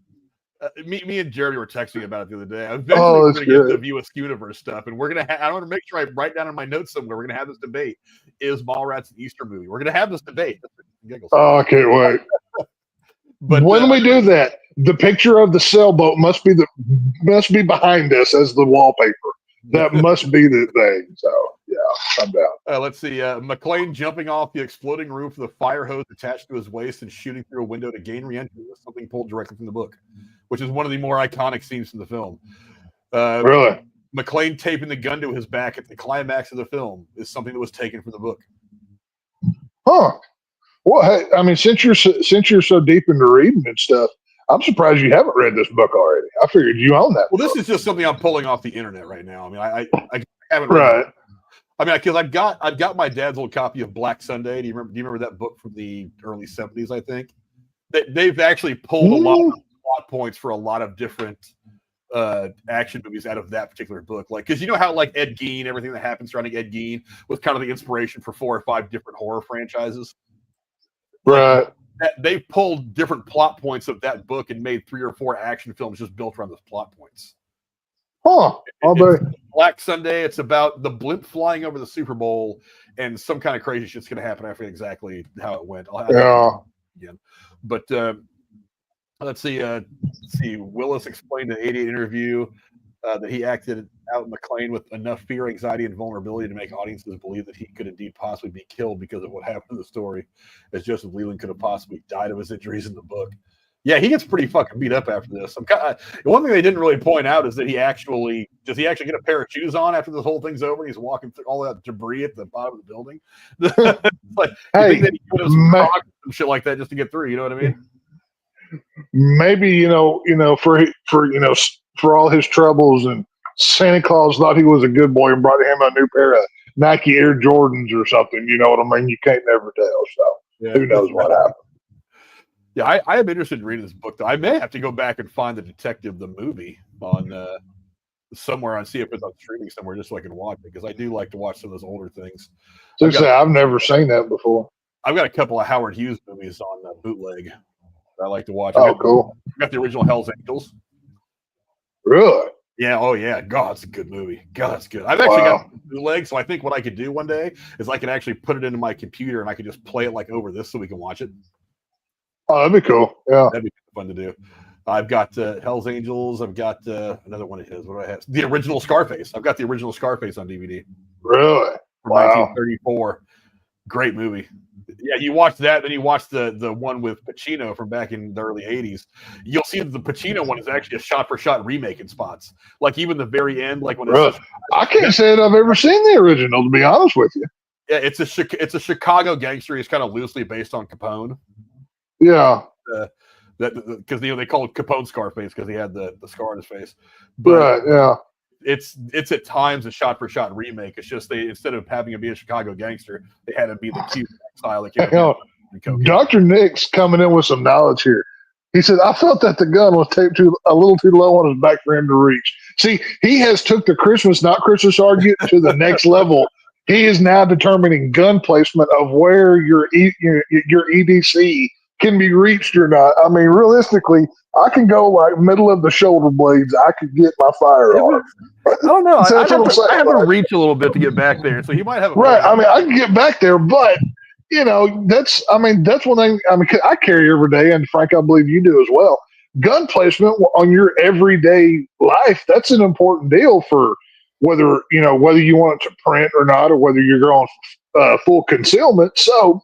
me and Jeremy were texting about it the other day. Eventually, we're going to get the View Askewniverse stuff, and we're going to. I want to make sure I write down in my notes somewhere. We're going to have this debate: is Mallrats an Easter movie? We're going to have this debate. Oh, I can't wait. But when we do that, the picture of the sailboat must be behind us as the wallpaper. That must be the thing. So, yeah, I'm down. Let's see. McClane jumping off the exploding roof with a fire hose attached to his waist and shooting through a window to gain re-entry was something pulled directly from the book, which is one of the more iconic scenes from the film. Really? McClane taping the gun to his back at the climax of the film is something that was taken from the book. Huh. Well, hey, I mean, since you're so deep into reading and stuff, I'm surprised you haven't read this book already. I figured you own that. Well, book. this is just something I'm pulling off the internet right now. I mean, I haven't read Right. it. I mean, because I've got my dad's old copy of Black Sunday. Do you remember that book from the early 70s? I think they've actually pulled a lot of plot points for a lot of different action movies out of that particular book. Like, because you know how like Ed Gein, everything that happens surrounding Ed Gein was kind of the inspiration for 4 or 5 different horror franchises. Right. Like, they pulled different plot points of that book and made 3 or 4 action films just built around those plot points. Huh. Black Sunday, it's about the blimp flying over the Super Bowl and some kind of crazy shit's going to happen. I forget exactly how it went. Again. But let's see. Willis explained in an 88 interview that he acted out McClane with enough fear, anxiety, and vulnerability to make audiences believe that he could indeed possibly be killed because of what happened in the story, as Joseph Leland could have possibly died of his injuries in the book. Yeah, he gets pretty fucking beat up after this. One thing they didn't really point out is that does he actually get a pair of shoes on after this whole thing's over and he's walking through all that debris at the bottom of the building? Like, hey, you think that he could have some shit like that just to get through, you know what I mean? Maybe, for all his troubles, and Santa Claus thought he was a good boy and brought him a new pair of Nike Air Jordans or something. You know what I mean? You can't never tell. So who knows what happened? Yeah, I am interested in reading this book, though. I may have to go back and find the movie on somewhere and see if it's on streaming somewhere just so I can watch it, because I do like to watch some of those older things. I've never seen that before. I've got a couple of Howard Hughes movies on bootleg that I like to watch. Cool. I've got the original Hell's Angels. Really? Yeah. Oh, yeah. God, it's a good movie. God, it's good. I've actually got bootleg, so I think what I could do one day is I can actually put it into my computer and I can just play it like over this so we can watch it. Oh, that'd be cool. Yeah. That'd be fun to do. I've got Hell's Angels. I've got another one of his. What do I have? The original Scarface. I've got the original Scarface on DVD. Really? From 1934. Great movie. Yeah, you watch that, then you watch the one with Pacino from back in the early 80s. You'll see that the Pacino one is actually a shot-for-shot remake in spots. Like, even the very end, like when it's I can't say that I've ever seen the original, to be honest with you. Yeah, it's a Chicago gangster. He's kind of loosely based on Capone. Yeah. Because they call it Capone Scarface because he had the scar on his face. But right, yeah. It's at times a shot-for-shot remake. It's just instead of having him be a Chicago gangster, they had him be the Cuban style. Dr. Nick's coming in with some knowledge here. He said, I felt that the gun was taped a little too low on his back for him to reach. See, he has took the Christmas, not Christmas argument to the next level. He is now determining gun placement of where your EDC can be reached or not. I mean, realistically, I can go like middle of the shoulder blades. I could get my fire on. I don't know. So I have to reach a little bit to get back there, so he might have. Right. I mean, I can get back there, but that's one thing. I mean, I carry every day, and Frank, I believe you do as well. Gun placement on your everyday life, that's an important deal for whether you want it to print or not, or whether you're going full concealment. So,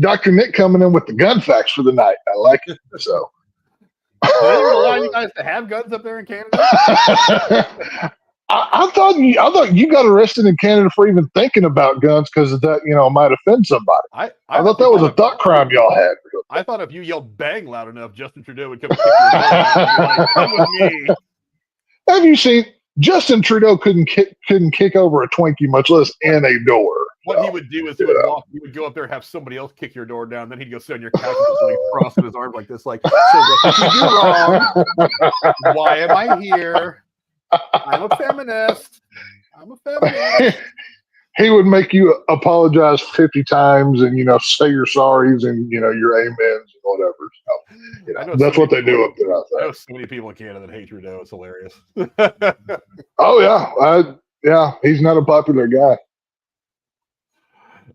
Dr. Nick coming in with the gun facts for the night. I like it. So, do they allow you guys to have guns up there in Canada? I thought you got arrested in Canada for even thinking about guns because that might offend somebody. I thought that was a thought crime y'all had. I thought if you yelled "bang" loud enough, Justin Trudeau would come kick your door and be like, "Come with me." Have you seen Justin Trudeau couldn't kick over a Twinkie, much less in a door. What he would do is he would go up there and have somebody else kick your door down. Then he'd go sit on your couch with his crossing his arms like this, like, so what did you do wrong? Why am I here? I'm a feminist. He would make you apologize 50 times and, say your sorries and, your amens and whatever. So, that's what they do up there. I know so many people in Canada that hate Trudeau. It's hilarious. Oh, yeah. Yeah, he's not a popular guy.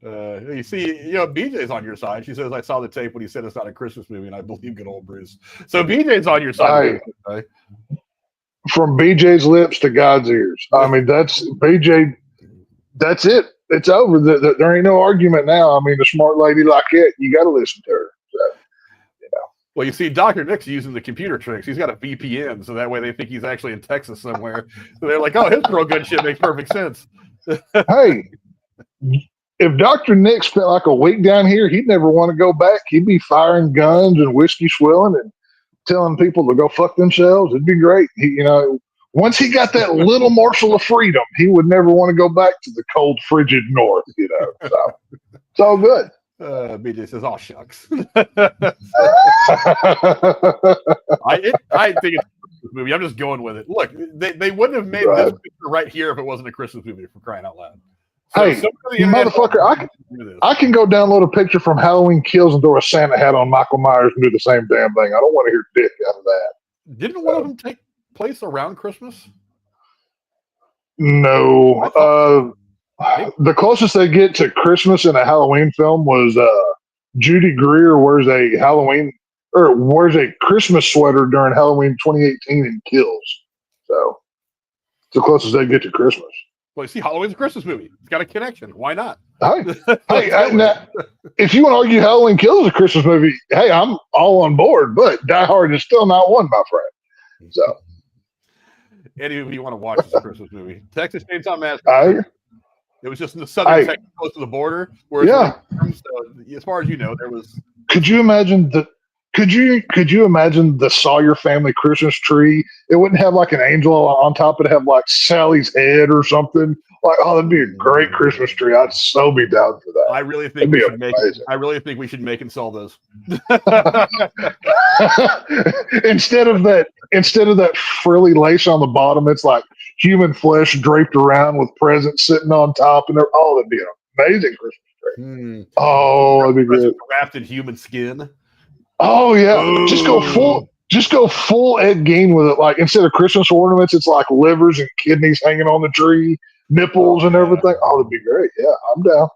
You see, BJ's on your side. She says, I saw the tape when he said it's not a Christmas movie, and I believe good old Bruce. So BJ's on your side. Right? From BJ's lips to God's ears. I mean, that's BJ. That's it. It's over. There ain't no argument now. I mean, a smart lady like it, you got to listen to her. So, Well, you see, Dr. Nick's using the computer tricks. He's got a VPN, so that way they think he's actually in Texas somewhere. So they're like, oh, his pro gun shit makes perfect sense. Hey, if Dr. Nick spent like a week down here, he'd never want to go back. He'd be firing guns and whiskey swilling and telling people to go fuck themselves. It'd be great. Once he got that little morsel of freedom, he would never want to go back to the cold, frigid north. So it's all good. BJ says, "Oh shucks." I think it's a Christmas movie. I'm just going with it. Look, they wouldn't have made this picture right here if it wasn't a Christmas movie, for crying out loud. So, hey, motherfucker! I can go download a picture from Halloween Kills and throw a Santa hat on Michael Myers and do the same damn thing. I don't want to hear dick out of that. Didn't one of them take place around Christmas? No. The closest they get to Christmas in a Halloween film was Judy Greer wears a Christmas sweater during Halloween 2018 and Kills. So it's the closest they get to Christmas. Well, you see, Halloween's a Christmas movie. It's got a connection. Why not? Now, if you want to argue Halloween Kills is a Christmas movie, hey, I'm all on board. But Die Hard is still not one, my friend. So, any movie you want to watch is a Christmas movie. Texas Chainsaw Massacre. It was just in the southern Texas, close to the border. Where so, as far as you know, there was. Could you imagine the Sawyer family Christmas tree? It wouldn't have like an angel on top. It'd have like Sally's head or something. Like, oh, that'd be a great Christmas tree. I'd so be down for that. I really think we should make and sell those. Instead of that frilly lace on the bottom, it's like human flesh draped around with presents sitting on top, and that'd be an amazing Christmas tree. Oh, that'd be good. Wrapped in human skin. Oh yeah, ooh. Just go full Ed Gein with it. Like instead of Christmas ornaments, it's like livers and kidneys hanging on the tree, nipples and everything. Oh, that'd be great. Yeah, I'm down.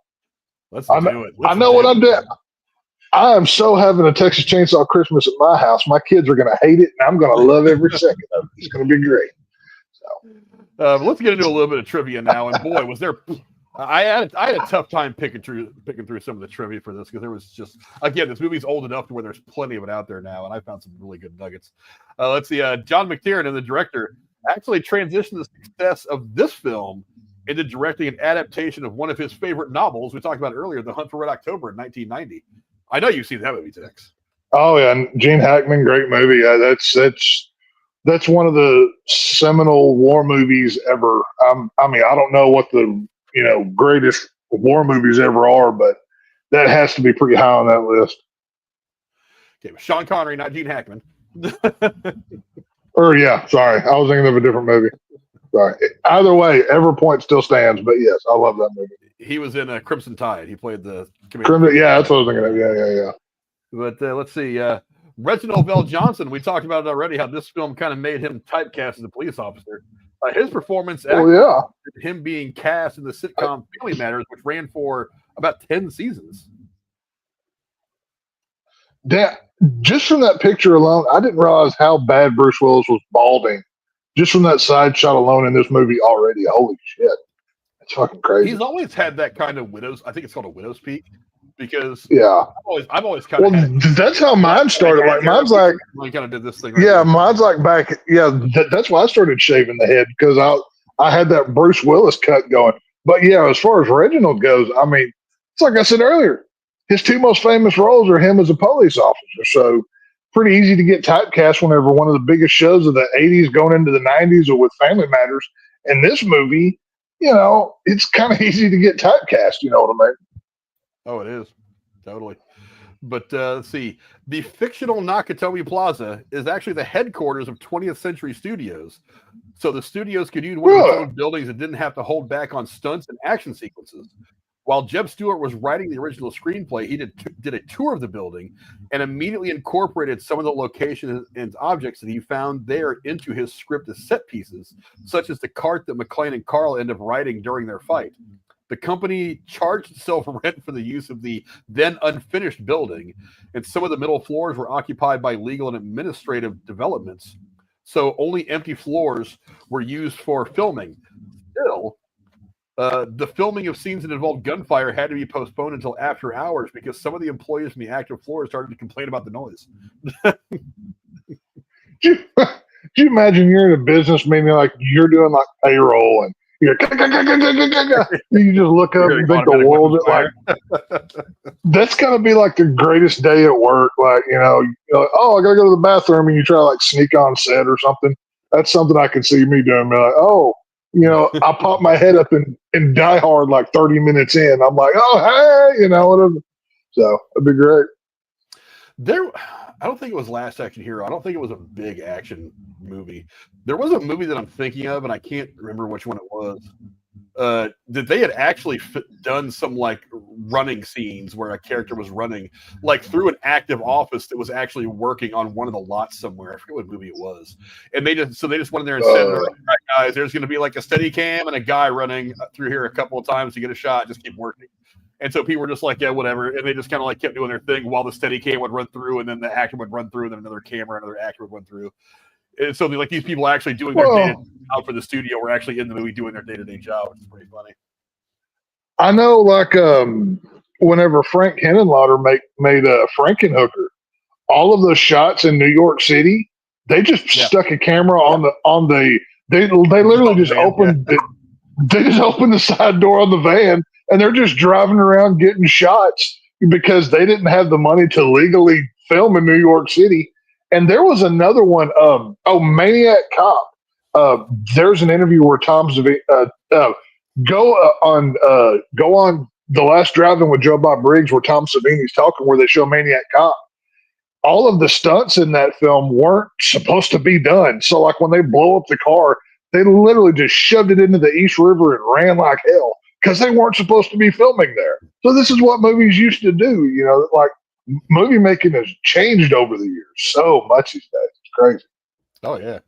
Let's do it. I know what I'm doing. I am so having a Texas Chainsaw Christmas at my house. My kids are going to hate it, and I'm going to love every second of it. It's going to be great. So, let's get into a little bit of trivia now. And boy, was there! I had a tough time picking through some of the trivia for this because there was just, again, this movie's old enough to where there's plenty of it out there now, and I found some really good nuggets. Let's see. John McTiernan, the director, actually transitioned the success of this film into directing an adaptation of one of his favorite novels. We talked about it earlier, The Hunt for Red October in 1990. I know you've seen that movie, Tex. Oh yeah, Gene Hackman, great movie. That's one of the seminal war movies ever. I mean, I don't know what the greatest war movies ever are, but that has to be pretty high on that list. Okay, Sean Connery, not Gene Hackman. Sorry, I was thinking of a different movie. Sorry. Either way, Everpoint still stands, but yes, I love that movie. He was in Crimson Tide. He played the commander. Yeah, that's what I was thinking of. Yeah. But let's see. Reginald VelJohnson, we talked about it already, how this film kind of made him typecast as a police officer. His performance, him being cast in the sitcom Family Matters, which ran for about 10 seasons. Just from that picture alone, I didn't realize how bad Bruce Willis was balding. Just from that side shot alone in this movie already. Holy shit. That's fucking crazy. He's always had that kind of I think it's called a widow's peak. Because I've always kind of. Well, that's how mine started. Like mine's like I kind of did this thing. Mine's like back. Yeah, that's why I started shaving the head because I had that Bruce Willis cut going. But yeah, as far as Reginald goes, I mean, it's like I said earlier, his two most famous roles are him as a police officer. So pretty easy to get typecast whenever one of the biggest shows of the '80s going into the '90s or with Family Matters. And this movie, it's kind of easy to get typecast. You know what I mean? Oh, it is. Totally. But let's see. The fictional Nakatomi Plaza is actually the headquarters of 20th Century Studios. So the studios could use one of their own buildings and didn't have to hold back on stunts and action sequences. While Jeb Stuart was writing the original screenplay, he did a tour of the building and immediately incorporated some of the locations and objects that he found there into his script as set pieces, such as the cart that McClane and Carl end up riding during their fight. The company charged itself rent for the use of the then unfinished building, and some of the middle floors were occupied by legal and administrative developments. So only empty floors were used for filming. Still, the filming of scenes that involved gunfire had to be postponed until after hours because some of the employees from the active floors started to complain about the noise. Do you imagine you're in a business meeting like you're doing like payroll and You just look up and think the world is like, that's gonna be like the greatest day at work. Like, you're like, oh, I gotta go to the bathroom, and you try to like sneak on set or something. That's something I can see me doing. Be like, oh, I pop my head up and Die Hard like 30 minutes in. I'm like, oh, hey, whatever. So it'd be great. I don't think it was Last Action Hero. I don't think it was a big action movie. There was a movie that I'm thinking of, and I can't remember which one it was. That they had actually done some like running scenes where a character was running like through an active office that was actually working on one of the lots somewhere. I forget what movie it was. And they just went in there and said, all right, guys, there's going to be like a steady cam and a guy running through here a couple of times to get a shot. Just keep working. And so people were just like, yeah, whatever. And they just kind of like kept doing their thing while the steady cam would run through, and then the actor would run through, and then another camera, another actor would run through. And so like these people actually doing their day-to-day job for the studio were actually in the movie doing their day-to-day job, which is pretty funny. I know, like, whenever Frank Henenlotter made Frankenhooker, all of those shots in New York City, they just stuck a camera they literally just opened they just opened the side door on the van, and they're just driving around getting shots because they didn't have the money to legally film in New York City. And there was another one, Maniac Cop. There's an interview where Tom Savini go on The Last Drive-In with Joe Bob Briggs, where Tom Savini's talking, where they show Maniac Cop. All of the stunts in that film weren't supposed to be done. So like when they blow up the car, they literally just shoved it into the East River and ran like hell because they weren't supposed to be filming there. So this is what movies used to do. Like movie making has changed over the years so much these days. It's crazy. Oh, yeah.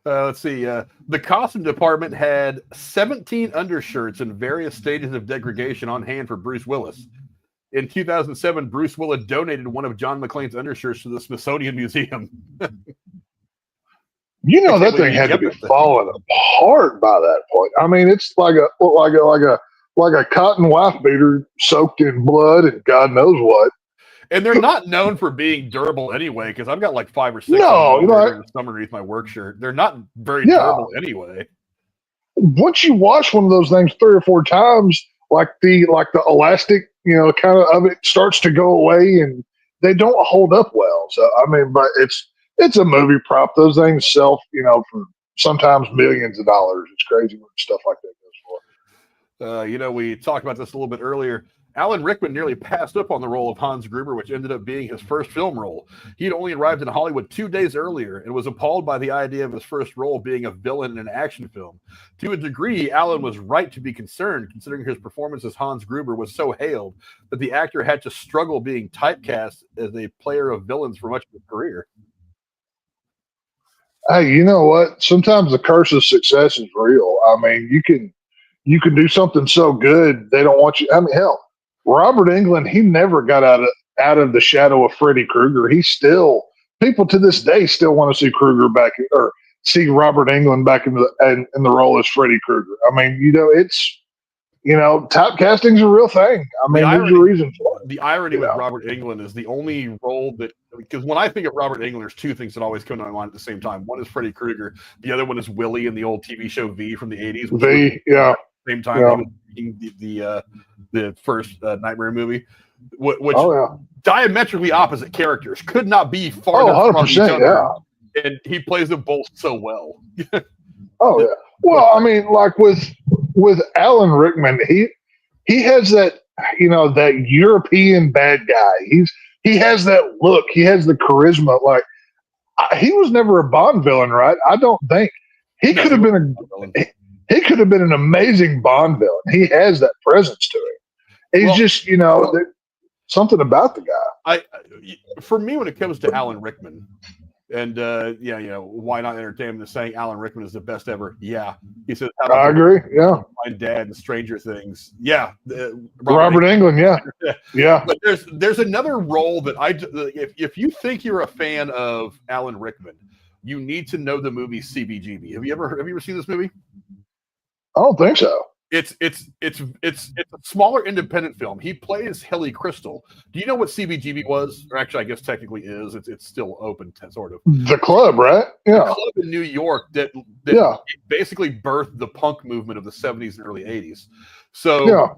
Let's see. The costume department had 17 undershirts in various stages of degradation on hand for Bruce Willis. In 2007, Bruce Willis donated one of John McClane's undershirts to the Smithsonian Museum. That thing had to be falling apart by that point. I mean, it's like a cotton wife beater soaked in blood and God knows what. And they're not known for being durable anyway, because I've got like 5 or 6 underneath my work shirt. They're not very durable anyway. Once you wash one of those things 3 or 4 times, like the elastic, kind of it starts to go away, and they don't hold up well. So I mean, but it's a movie prop. Those things sell, for sometimes millions of dollars. It's crazy what stuff like that goes for. We talked about this a little bit earlier. Alan Rickman nearly passed up on the role of Hans Gruber, which ended up being his first film role. He had only arrived in Hollywood 2 days earlier and was appalled by the idea of his first role being a villain in an action film. To a degree, Alan was right to be concerned, considering his performance as Hans Gruber was so hailed that the actor had to struggle being typecast as a player of villains for much of his career. Hey, you know what? Sometimes the curse of success is real. I mean, you can do something so good they don't want you. I mean, hell, Robert Englund, he never got out of the shadow of Freddy Krueger. People to this day still want to see Krueger back, or see Robert Englund back in the role as Freddy Krueger. I mean, it's typecasting's a real thing. I mean, there's a reason for it. The irony with Robert Englund is the only role because when I think of Robert Englund, there's 2 things that always come to my mind at the same time. One is Freddy Krueger. The other one is Willie in the old TV show V from the 80s. Same time he was the first Nightmare movie, which diametrically opposite characters could not be farther from each other. Yeah. And he plays them both so well. Oh yeah. Well, I mean, like with Alan Rickman, he has that that European bad guy. He has that look. He has the charisma. Like he was never a Bond villain, right? I don't think he could have been He could have been an amazing Bond villain. He has that presence to him. He's just, something about the guy. For me, when it comes to Alan Rickman, and why not entertain him to saying Alan Rickman is the best ever? Yeah, he says. I agree. Yeah, my dad and Stranger Things. Yeah, Robert Englund. Yeah, yeah. But there's another role that if you think you're a fan of Alan Rickman, you need to know the movie CBGB. Have you ever seen this movie? I don't think so. It's a smaller independent film. He plays Hilly Crystal. Do you know what CBGB was? Or actually, I guess technically is. It's still open, sort of. The club, right? Yeah. The club in New York that basically birthed the punk movement of the 70s and early 80s. So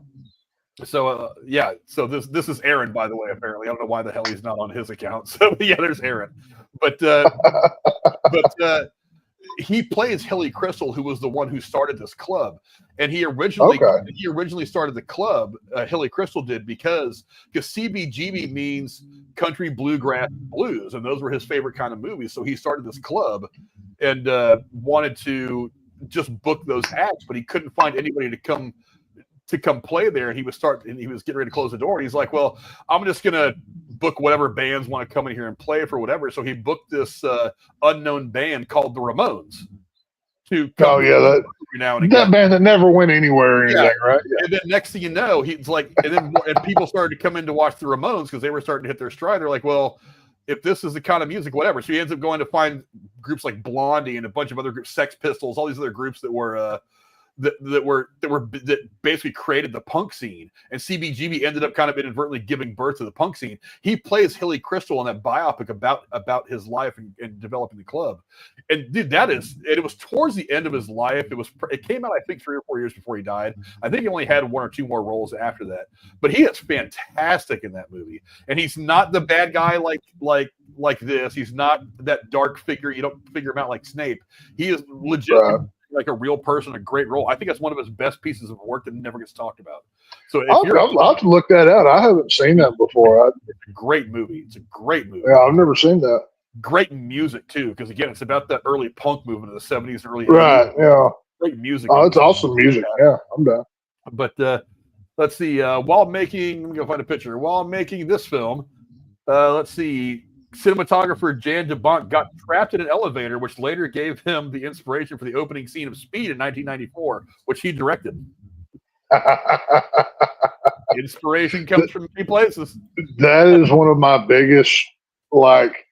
this is Aaron, by the way. Apparently, I don't know why the hell he's not on his account. So yeah, there's Aaron. But he plays Hilly Crystal, who was the one who started this club, and he originally started the club. Hilly Crystal did because CBGB means country bluegrass blues, and those were his favorite kind of movies. So he started this club and wanted to just book those acts, but he couldn't find anybody to come play there. And he was getting ready to close the door, and he's like, "Well, I'm just gonna book whatever bands want to come in here and play for whatever." So he booked this unknown band called the Ramones to come now and again. That band that never went anywhere or anything, right? Yeah. And then next thing you know, he's like, and people started to come in to watch the Ramones because they were starting to hit their stride. They're like, well, if this is the kind of music, whatever. So he ends up going to find groups like Blondie and a bunch of other groups, Sex Pistols, all these other groups that were that basically created the punk scene, and CBGB ended up kind of inadvertently giving birth to the punk scene. He plays Hilly Crystal in that biopic about his life and developing the club. And dude, it was towards the end of his life. It came out, I think, 3 or 4 years before he died. I think he only had 1 or 2 more roles after that. But he is fantastic in that movie, and he's not the bad guy like this. He's not that dark figure. You don't figure him out like Snape. He is legit. Like a real person, a great role. I think that's one of his best pieces of work that never gets talked about. So I'll have to look that out. I haven't seen that before. It's a great movie. It's a great movie. Yeah, I've never seen that. Great music too, because again, it's about that early punk movement of the 70s and early 80s. Right. Yeah. Great music. Oh, it's awesome music. Yeah, I'm down. But let's see. While making, let me go find a picture. While making this film, let's see. Cinematographer Jan de Bont got trapped in an elevator, which later gave him the inspiration for the opening scene of Speed in 1994, which he directed. Inspiration comes from many places. That is one of my biggest, like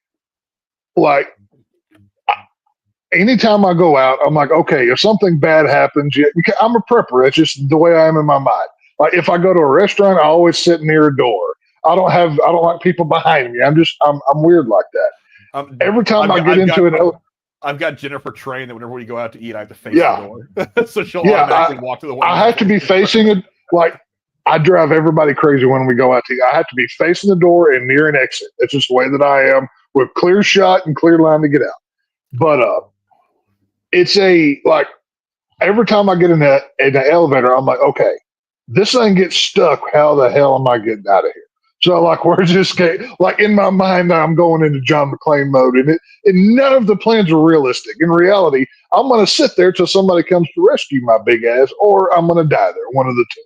anytime I go out, I'm like, okay, if something bad happens, I'm a prepper. It's just the way I am in my mind. Like if I go to a restaurant, I always sit near a door. I don't like people behind me. I'm weird like that. Every time I get into an, I've got Jennifer trained that whenever we go out to eat, I have to face the door. So she'll automatically walk to the window. I have to be facing it. Like I drive everybody crazy when we go out to eat. I have to be facing the door and near an exit. It's just the way that I am, with clear shot and clear line to get out. But it's like every time I get in the elevator, I'm like, okay, this thing gets stuck. How the hell am I getting out of here? So like we're just like in my mind, I'm going into John McClane mode, and none of the plans are realistic. In reality, I'm going to sit there till somebody comes to rescue my big ass, or I'm going to die there, one of the two.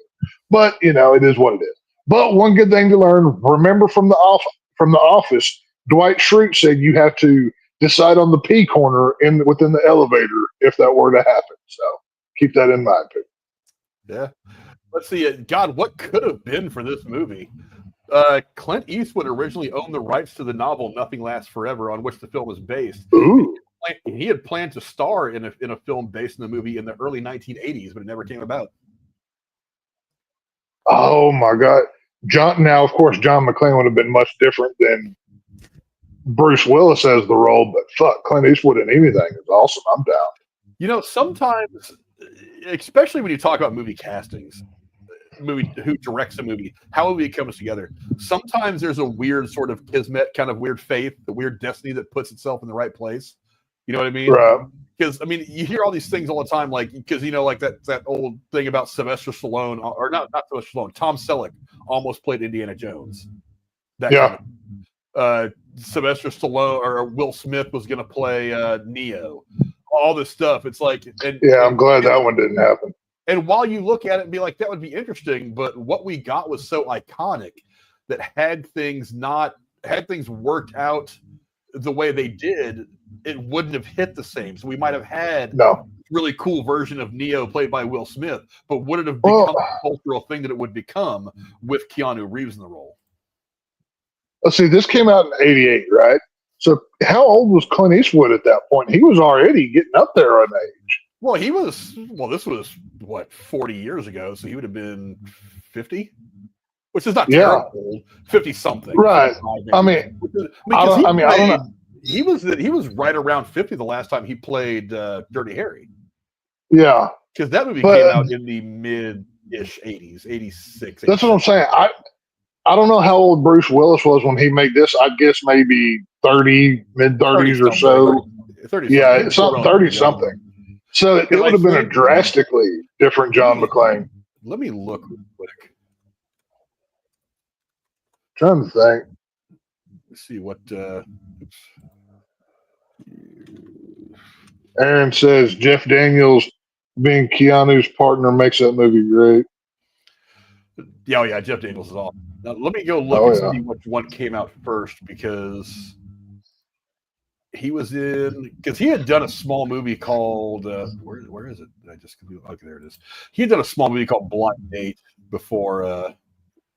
But it is what it is. But one good thing to learn: remember from the office, Dwight Schrute said you have to decide on the P corner within the elevator if that were to happen. So keep that in mind, too. Yeah. Let's see. God, what could have been for this movie? Clint Eastwood originally owned the rights to the novel Nothing Lasts Forever, on which the film is based. Ooh. He had planned to star in a film based in the movie in the early 1980s, but it never came about. Oh my God. Now, of course, John McClane would have been much different than Bruce Willis as the role, but fuck, Clint Eastwood in anything is awesome. I'm down. Sometimes, especially when you talk about movie castings, who directs a movie, how a movie comes together. Sometimes there's a weird sort of kismet, kind of weird faith, the weird destiny that puts itself in the right place. You know what I mean? Right. Because you hear all these things all the time, like like that old thing about Sylvester Stallone, or not Sylvester Stallone, Tom Selleck almost played Indiana Jones. Sylvester Stallone or Will Smith was going to play Neo. All this stuff. It's like, I'm glad that one didn't happen. And while you look at it and be like, that would be interesting, but what we got was so iconic that had things worked out the way they did, it wouldn't have hit the same. So we might have had a really cool version of Neo played by Will Smith, but would it have become the cultural thing that it would become with Keanu Reeves in the role? Let's see, this came out in 88, right? So how old was Clint Eastwood at that point? He was already getting up there on age. Well, this was 40 years ago, so he would have been 50, which is not terrible old, 50 something, right? I mean, I don't know. He was right around 50 the last time he played Dirty Harry. Yeah, because that movie came out in the mid-ish 80s, 86. That's what I'm saying. I don't know how old Bruce Willis was when he made this. I guess maybe 30, mid-30s or so. 30 yeah, something 30-something. So it would have been a drastically different John McClane. Let me look real quick. Trying to think. Let's see what. Aaron says Jeff Daniels being Keanu's partner makes that movie great. Yeah, Jeff Daniels is awesome. Now, let me go look and see which one came out first, because he was in, because he had done a small movie called where is it? I just okay, there it is. He had done a small movie called Blind Date before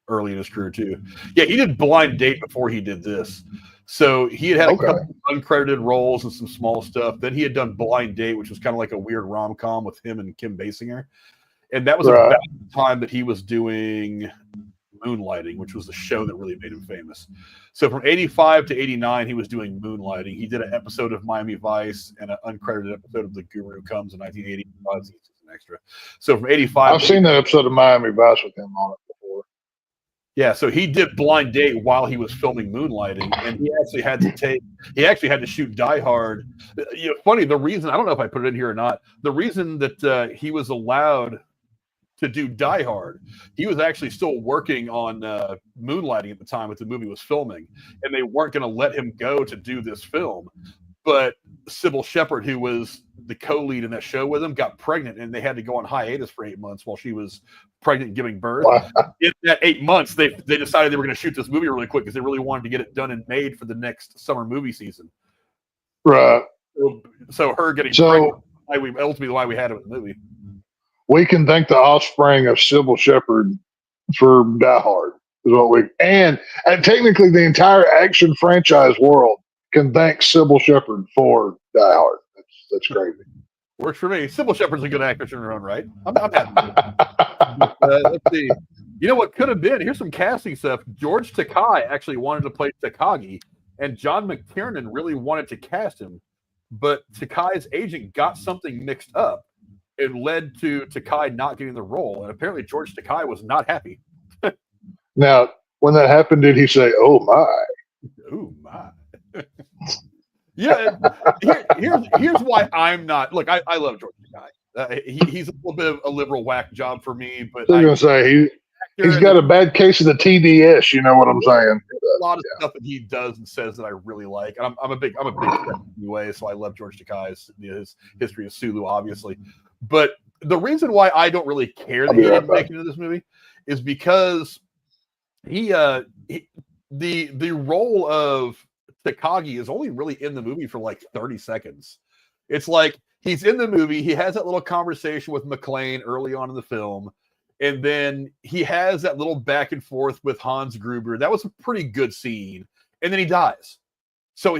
early in his career too. Yeah, he did Blind Date before he did this. So he had a couple uncredited roles and some small stuff. Then he had done Blind Date, which was kind of like a weird rom-com with him and Kim Basinger. And that was about the time that he was doing Moonlighting, which was the show that really made him famous. So from 85 to 89, he was doing Moonlighting. He did an episode of Miami Vice and an uncredited episode of The Guru Comes in 1980. An extra. So from 85, I've seen that episode of Miami Vice with him on it before. Yeah, so he did Blind Date while he was filming Moonlighting, and he actually had to shoot Die Hard. You know, funny, the reason, I don't know if I put it in here or not, the reason that he was allowed to do Die Hard, he was actually still working on Moonlighting at the time that the movie was filming, and they weren't going to let him go to do this film. But Sybil Shepherd, who was the co-lead in that show with him, got pregnant, and they had to go on hiatus for 8 months while she was pregnant and giving birth. Wow. In that 8 months, they decided they were going to shoot this movie really quick because they really wanted to get it done and made for the next summer movie season. Right. So her getting pregnant, ultimately why we had it in the movie. We can thank the offspring of Sybil Shepherd for Die Hard. Is what we and technically the entire action franchise world can thank Sybil Shepherd for Die Hard. That's crazy. Works for me. Sybil Shepherd's a good actress in her own right. I'm happy. Let's see. You know what could have been? Here's some casting stuff. George Takei actually wanted to play Takagi, and John McTiernan really wanted to cast him, but Takei's agent got something mixed up. It led to Takei not getting the role, and apparently George Takei was not happy. Now, when that happened, did he say, "Oh my"? Oh my. Yeah, here's why I'm not. Look, I love George Takei. He's a little bit of a liberal whack job for me, but I was going to say he's got a bad case of the TDS. You know what I'm saying? A lot of stuff that he does and says that I really like. And I'm a big fan anyway, so I love George Takei's his history of Sulu, obviously. But the reason why I don't really care that he didn't make it into this movie is because the role of Takagi is only really in the movie for like 30 seconds. It's like he's in the movie, he has that little conversation with McClane early on in the film, and then he has that little back and forth with Hans Gruber. That was a pretty good scene, and then he dies. So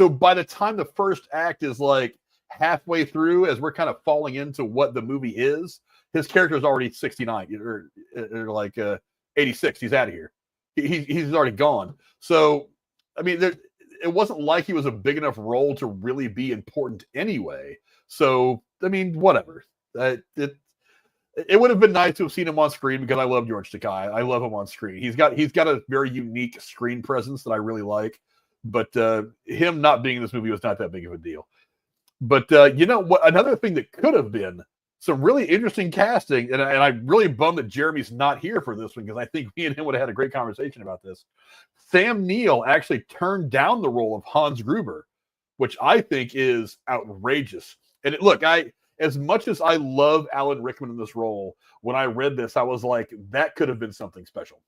by the time the first act is like halfway through, as we're kind of falling into what the movie is, his character is already 69 or like 86. He's out of here. He's already gone. So I mean, it wasn't like he was a big enough role to really be important anyway. So, I mean, whatever. It would have been nice to have seen him on screen because I love George Takei. I love him on screen. He's got a very unique screen presence that I really like. But him not being in this movie was not that big of a deal. But you know what? Another thing that could have been some really interesting casting, and I'm really bummed that Jeremy's not here for this one because I think me and him would have had a great conversation about this. Sam Neill actually turned down the role of Hans Gruber, which I think is outrageous. And look, as much as I love Alan Rickman in this role, when I read this, I was like, that could have been something special.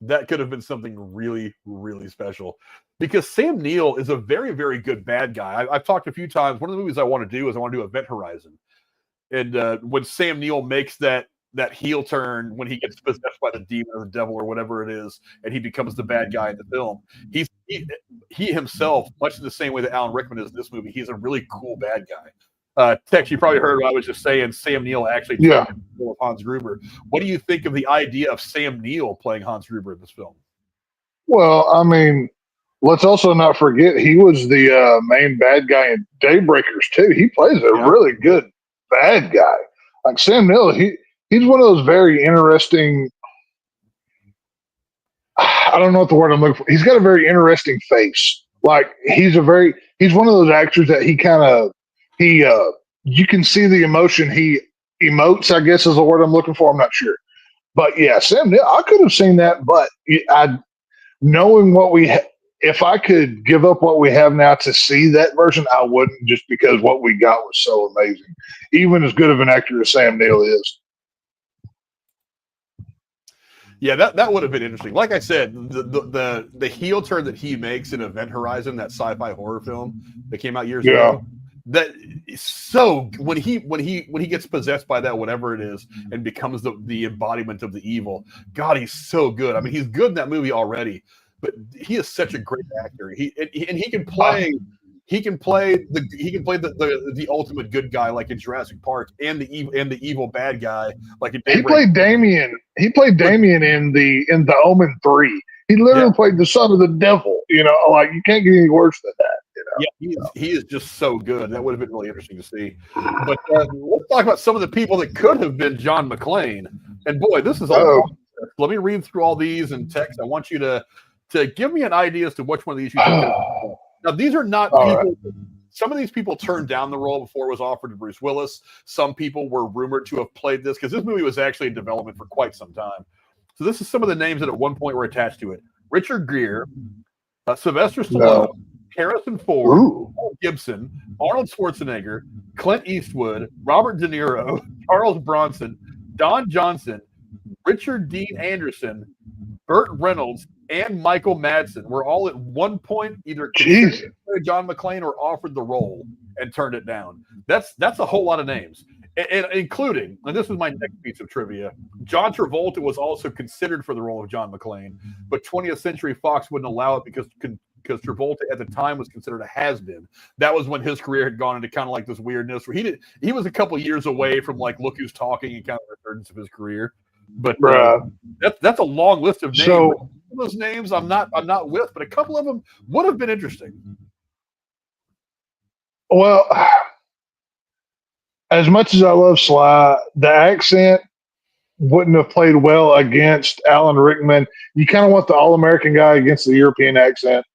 That could have been something really, really special. Because Sam Neill is a very, very good bad guy. I've talked a few times. One of the movies I want to do is I want to do Event Horizon. And when Sam Neill makes that heel turn, when he gets possessed by the demon or the devil or whatever it is, and he becomes the bad guy in the film, he himself, much in the same way that Alan Rickman is in this movie, he's a really cool bad guy. Tex, you probably heard what I was just saying. Sam Neill actually turned into the role of Hans Gruber. What do you think of the idea of Sam Neill playing Hans Gruber in this film? Well, I mean, let's also not forget he was the main bad guy in Daybreakers too. He plays a really good bad guy. Like Sam Neill, he's one of those very interesting. I don't know what the word I'm looking for. He's got a very interesting face. Like he's one of those actors that you can see the emotion he emotes, I guess is the word I'm looking for. I'm not sure. But yeah, Sam Neill, I could have seen that, but knowing what if I could give up what we have now to see that version, I wouldn't, just because what we got was so amazing. Even as good of an actor as Sam Neill is. Yeah, that would have been interesting. Like I said, the heel turn that he makes in Event Horizon, that sci-fi horror film that came out years ago, that is so when he gets possessed by that whatever it is and becomes the embodiment of the evil. God, he's so good. I mean, he's good in that movie already, but he is such a great actor. He can play. He can play the ultimate good guy like in Jurassic Park, and the evil bad guy like in He played Damien. He played Damien in the Omen 3. He literally played the son of the devil. You know, like you can't get any worse than that. You know? Yeah, he is just so good. That would have been really interesting to see. But let's talk about some of the people that could have been John McClane. And boy, this is all. Let me read through all these in text. I want you to give me an idea as to which one of these you think. Now, these are not people. Right. Some of these people turned down the role before it was offered to Bruce Willis. Some people were rumored to have played this because this movie was actually in development for quite some time. So this is some of the names that at one point were attached to it. Richard Gere, Sylvester Stallone, Harrison Ford, Mel Gibson, Arnold Schwarzenegger, Clint Eastwood, Robert De Niro, Charles Bronson, Don Johnson, Richard Dean Anderson, Burt Reynolds, and Michael Madsen were all at one point either considered John McClane or offered the role and turned it down. That's a whole lot of names, and including, and this is my next piece of trivia, John Travolta was also considered for the role of John McClane, but 20th Century Fox wouldn't allow it because Travolta at the time was considered a has-been. That was when his career had gone into kind of like this weirdness where he was a couple years away from like Look Who's Talking and kind of the resurgence of his career. But that's a long list of names. So, those names I'm not with, but a couple of them would have been interesting. Well, as much as I love Sly, the accent wouldn't have played well against Alan Rickman. You kind of want the all-American guy against the European accent.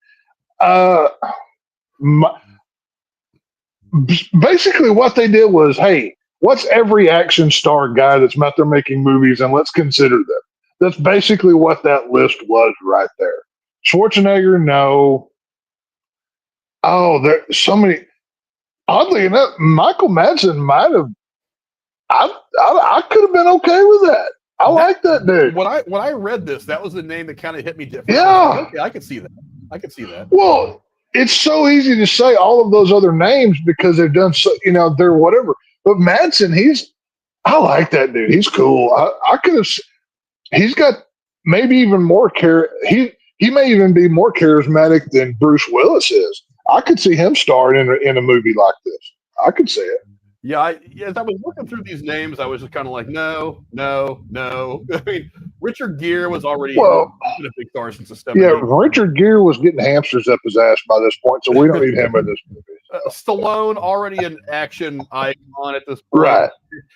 Basically what they did was, hey, what's every action star guy that's out there making movies, and let's consider them. That's basically what that list was right there. Schwarzenegger, no. Oh, there's so many. Oddly enough, Michael Madsen might have. I could have been okay with that. I like that dude. When I read this, that was the name that kind of hit me different. Yeah. Okay, I could see that. Well, it's so easy to say all of those other names because they've done so. You know, they're whatever. But Madsen, I like that dude. He's cool. I could have. He's got maybe even more he may even be more charismatic than Bruce Willis is. I could see him starring in a movie like this. I could see it. Yeah, as I was looking through these names, I was just kind of like, no. I mean, Richard Gere was already a big star since the 70s. Yeah, Richard Gere was getting hamsters up his ass by this point, so we don't need him in this movie. Stallone, already an action icon at this point. Right.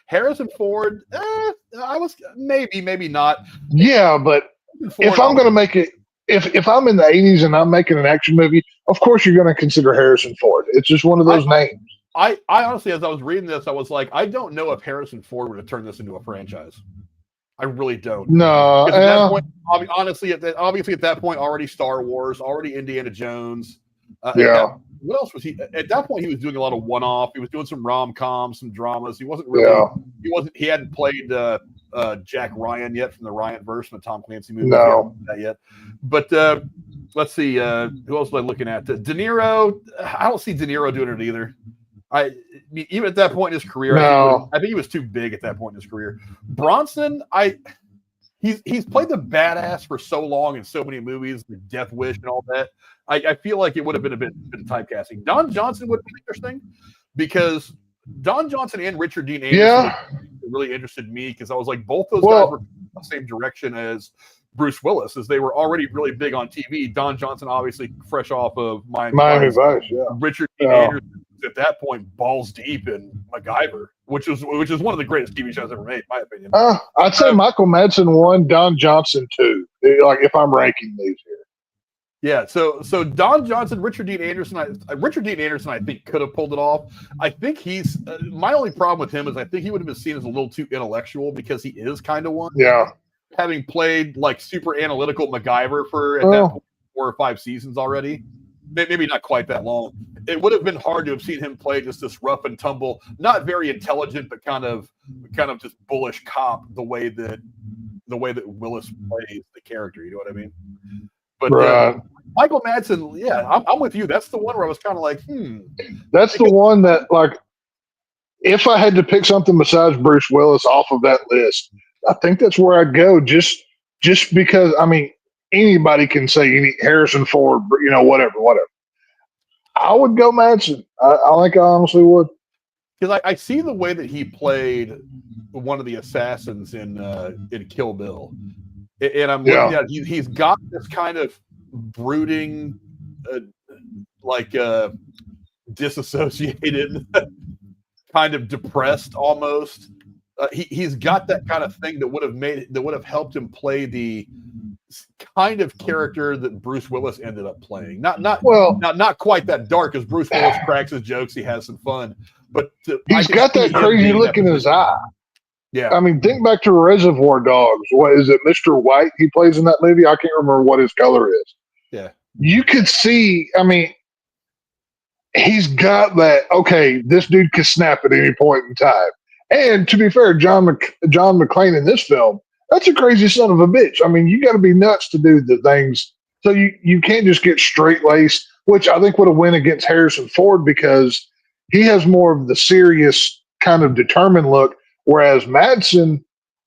Harrison Ford, I was maybe not. Yeah, but if I'm going to make it, if I'm in the 80s and I'm making an action movie, of course you're going to consider Harrison Ford. It's just one of those names. I honestly, as I was reading this, I was like, I don't know if Harrison Ford would have turned this into a franchise. I really don't. No. At that point, honestly, obviously at that point, already Star Wars, already Indiana Jones. What else was he? At that point, he was doing a lot of one-off. He was doing some rom-coms, some dramas. He wasn't really. Yeah. He hadn't played Jack Ryan yet from the Ryan verse from the Tom Clancy movie. No. That yet. But let's see. Who else was I looking at? De Niro. I don't see De Niro doing it either. Even at that point in his career, I think he was too big at that point in his career. Bronson, he's played the badass for so long in so many movies, the Death Wish and all that. I feel like it would have been a bit typecasting. Don Johnson would be interesting because Don Johnson and Richard Dean Anderson really interested me because I was like, both those guys were in the same direction as Bruce Willis, as they were already really big on TV. Don Johnson, obviously fresh off of Miami Vice. Richard Dean Anderson at that point balls deep in MacGyver, which is one of the greatest TV shows ever made, in my opinion. I'd say Michael Madsen 1, Don Johnson 2. Like if I'm ranking these here. Yeah, so Don Johnson, Richard Dean Anderson, I think could have pulled it off. I think he's my only problem with him is I think he would have been seen as a little too intellectual because he is kind of one. Yeah. Having played like super analytical MacGyver for at that point, 4 or 5 seasons already, maybe not quite that long. It would have been hard to have seen him play just this rough and tumble, not very intelligent, but kind of just bullish cop the way that Willis plays the character. You know what I mean? But Michael Madsen, I'm with you. That's the one where I was kind of like, That's the one that, like, if I had to pick something besides Bruce Willis off of that list, I think that's where I'd go. Just because, I mean, anybody can say Harrison Ford, whatever. I would go Madsen. I think I honestly would. Because I see the way that he played one of the assassins in Kill Bill. And I'm looking at he's got this kind of brooding, disassociated, kind of depressed almost. He's got that kind of thing that would have helped him play the kind of character that Bruce Willis ended up playing. Not quite that dark as Bruce Willis cracks his jokes. He has some fun, but he's got that crazy look in his eye. Yeah, I mean, think back to Reservoir Dogs. What is it, Mr. White? He plays in that movie. I can't remember what his color is. Yeah, you could see. I mean, he's got that. Okay, this dude could snap at any point in time. And to be fair, John McClane in this film, that's a crazy son of a bitch. I mean, you got to be nuts to do the things. So you can't just get straight laced, which I think would have went against Harrison Ford because he has more of the serious kind of determined look. Whereas Madsen,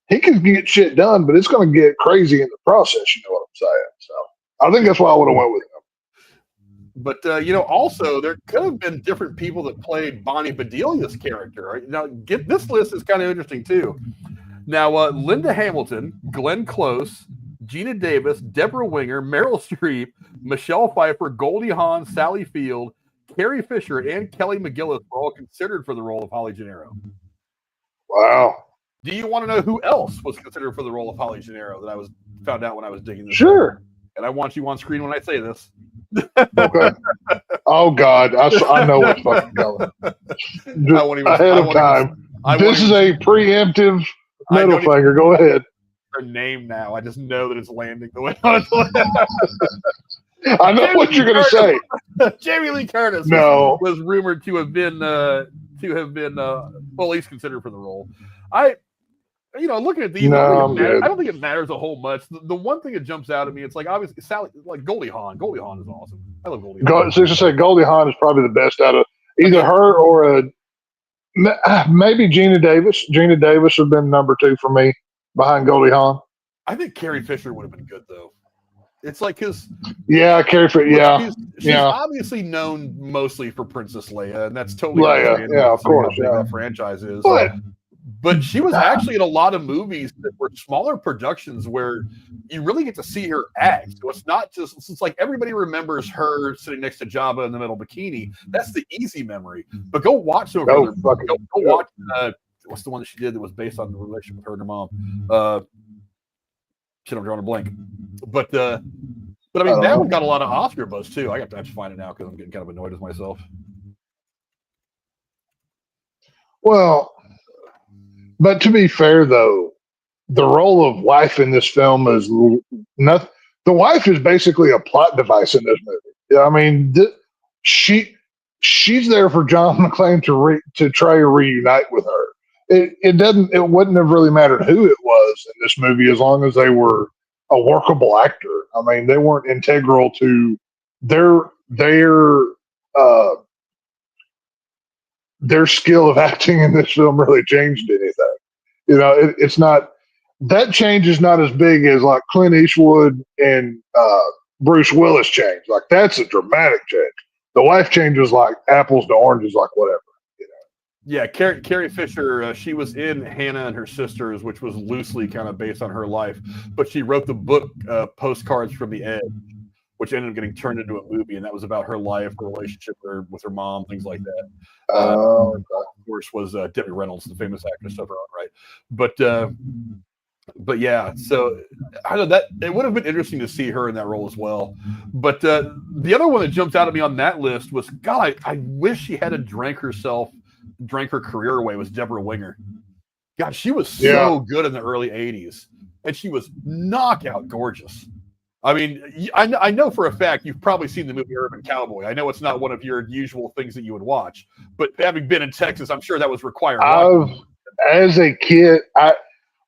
he can get shit done, but it's going to get crazy in the process. You know what I'm saying? So I think that's why I would have went with him. But also there could have been different people that played Bonnie Bedelia's character. Right? Now, this list is kind of interesting too. Now, Linda Hamilton, Glenn Close, Gina Davis, Deborah Winger, Meryl Streep, Michelle Pfeiffer, Goldie Hawn, Sally Field, Carrie Fisher, and Kelly McGillis were all considered for the role of Holly Gennaro. Wow. Do you want to know who else was considered for the role of Holly Gennaro that I found out when I was digging this? Sure. And I want you on screen when I say this. Okay. Oh God, I know what's fucking going. Ahead of time. This is a preemptive middle finger. Go ahead. Her name now. I just know that it's landing the way I know what you're going to say. Jamie Lee Curtis was rumored to have been well, at least considered for the role. Looking at these, I don't think it matters a whole much. The one thing that jumps out at me, it's like obviously Sally, like Goldie Hawn. Goldie Hawn is awesome. I love Goldie Hawn. So to say, Goldie Hawn is probably the best out of either her or maybe Gina Davis. Gina Davis would have been number 2 for me behind Goldie Hawn. I think Carrie Fisher would have been good though. It's like Carrie Fisher. She's obviously known mostly for Princess Leia, and that's totally Leia. Yeah, of course. That franchise is. But she was actually in a lot of movies that were smaller productions where you really get to see her act. So it's not just, it's like everybody remembers her sitting next to Jabba in the middle bikini. That's the easy memory. But go watch some of her. Go watch, what's the one that she did that was based on the relationship with her and her mom? Shit, I'm drawing a blank. But I mean, that one got a lot of Oscar buzz too. I have to find it now because I'm getting kind of annoyed with myself. Well, but to be fair, though, the role of wife in this film is nothing. The wife is basically a plot device in this movie. I mean, she's there for John McClane to try to reunite with her. It wouldn't have really mattered who it was in this movie as long as they were a workable actor. I mean, they weren't integral to their skill of acting in this film really changed anything. It's not, that change is not as big as like Clint Eastwood and Bruce Willis change. Like that's a dramatic change. The wife change was like apples to oranges, like whatever. Yeah, Carrie Fisher, she was in Hannah and Her Sisters, which was loosely kind of based on her life, but she wrote the book Postcards from the Edge, which ended up getting turned into a movie, and that was about her life, her relationship with her mom, things like that. Of course, was Debbie Reynolds, the famous actress of her own right. But yeah, so I know that it would have been interesting to see her in that role as well. But the other one that jumped out at me on that list was, God, I wish she had drank her career away, was Deborah Winger. God, she was so good in the early 80s, and she was knockout gorgeous. I mean, I know for a fact you've probably seen the movie Urban Cowboy. I know it's not one of your usual things that you would watch, but having been in Texas, I'm sure that was required. As a kid,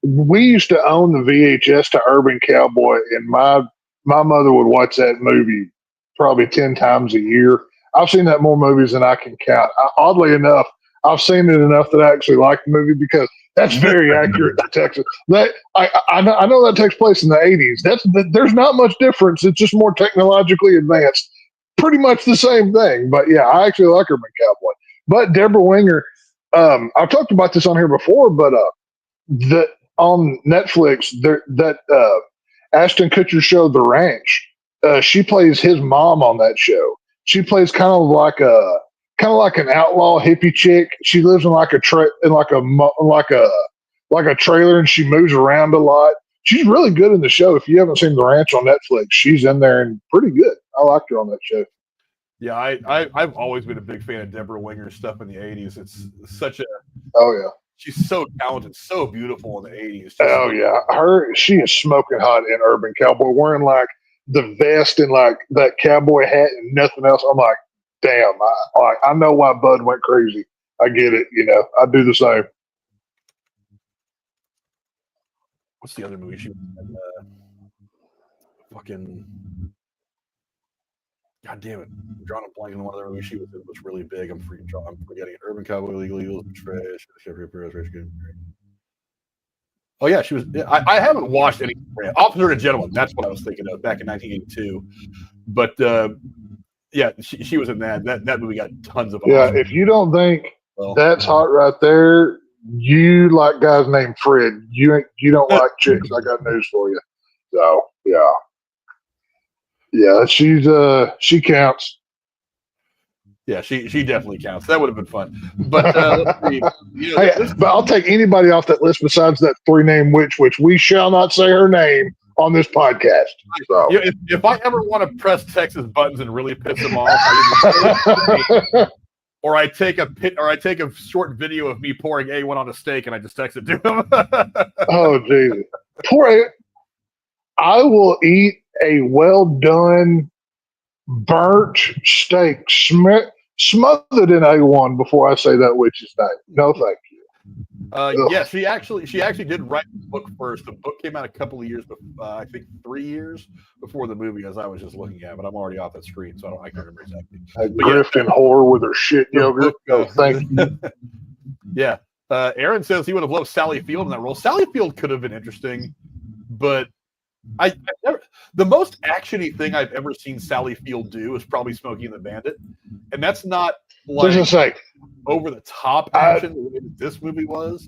we used to own the VHS to Urban Cowboy, and my mother would watch that movie probably 10 times a year. I've seen that more movies than I can count. Oddly enough, I've seen it enough that I actually like the movie because that's very accurate to Texas. I know that takes place in the 80s. There's not much difference. It's just more technologically advanced. Pretty much the same thing. But yeah, I actually like Urban Cowboy. But Deborah Winger, I've talked about this on here before, but on Netflix, that Ashton Kutcher show, The Ranch, she plays his mom on that show. She plays kind of like an outlaw hippie chick. She lives in like a trailer, and she moves around a lot. She's really good in the show. If you haven't seen The Ranch on Netflix, she's in there and pretty good. I liked her on that show. Yeah, I've always been a big fan of Deborah Winger's stuff in the 80s. It's such a she's so talented, so beautiful in the 80s. She is smoking hot in Urban Cowboy, wearing like the vest and like that cowboy hat and nothing else. I'm like, damn, I know why Bud went crazy. I get it, I do the same. What's the other movie she was in? Fucking God damn it! I'm drawing a blank on one of the movies she was in. Was really big. I'm forgetting it. Urban Cowboy, Legal Eagles, Trash, Oh yeah, she was. I haven't watched any. Officer and Gentleman. That's what I was thinking of back in 1982. But yeah, she was in that. That movie got tons of. Yeah, if you don't think that's hot right there, you like guys named Fred. You don't like chicks. I got news for you. So yeah, she counts. Yeah, she definitely counts. That would have been fun. But let's see. But I'll take anybody off that list besides that 3-name witch, which we shall not say her name on this podcast. So. If I ever want to press Texas buttons and really piss them off, or I take a short video of me pouring A1 on a steak and I just text it to him. Oh, Jesus. I will eat a well done burnt steak smothered in A1 before I say that witch's name. No, thank you. Yeah, she actually did write the book first. The book came out a couple of years, I think 3 years before the movie, as I was just looking at. But I'm already off that screen, so I can't remember exactly. A grifting whore with her shit yogurt. Thank you. Yeah, Aaron says he would have loved Sally Field in that role. Sally Field could have been interesting, but the most action-y thing I've ever seen Sally Field do is probably Smokey and the Bandit, and that's not like over the top action the way that this movie was.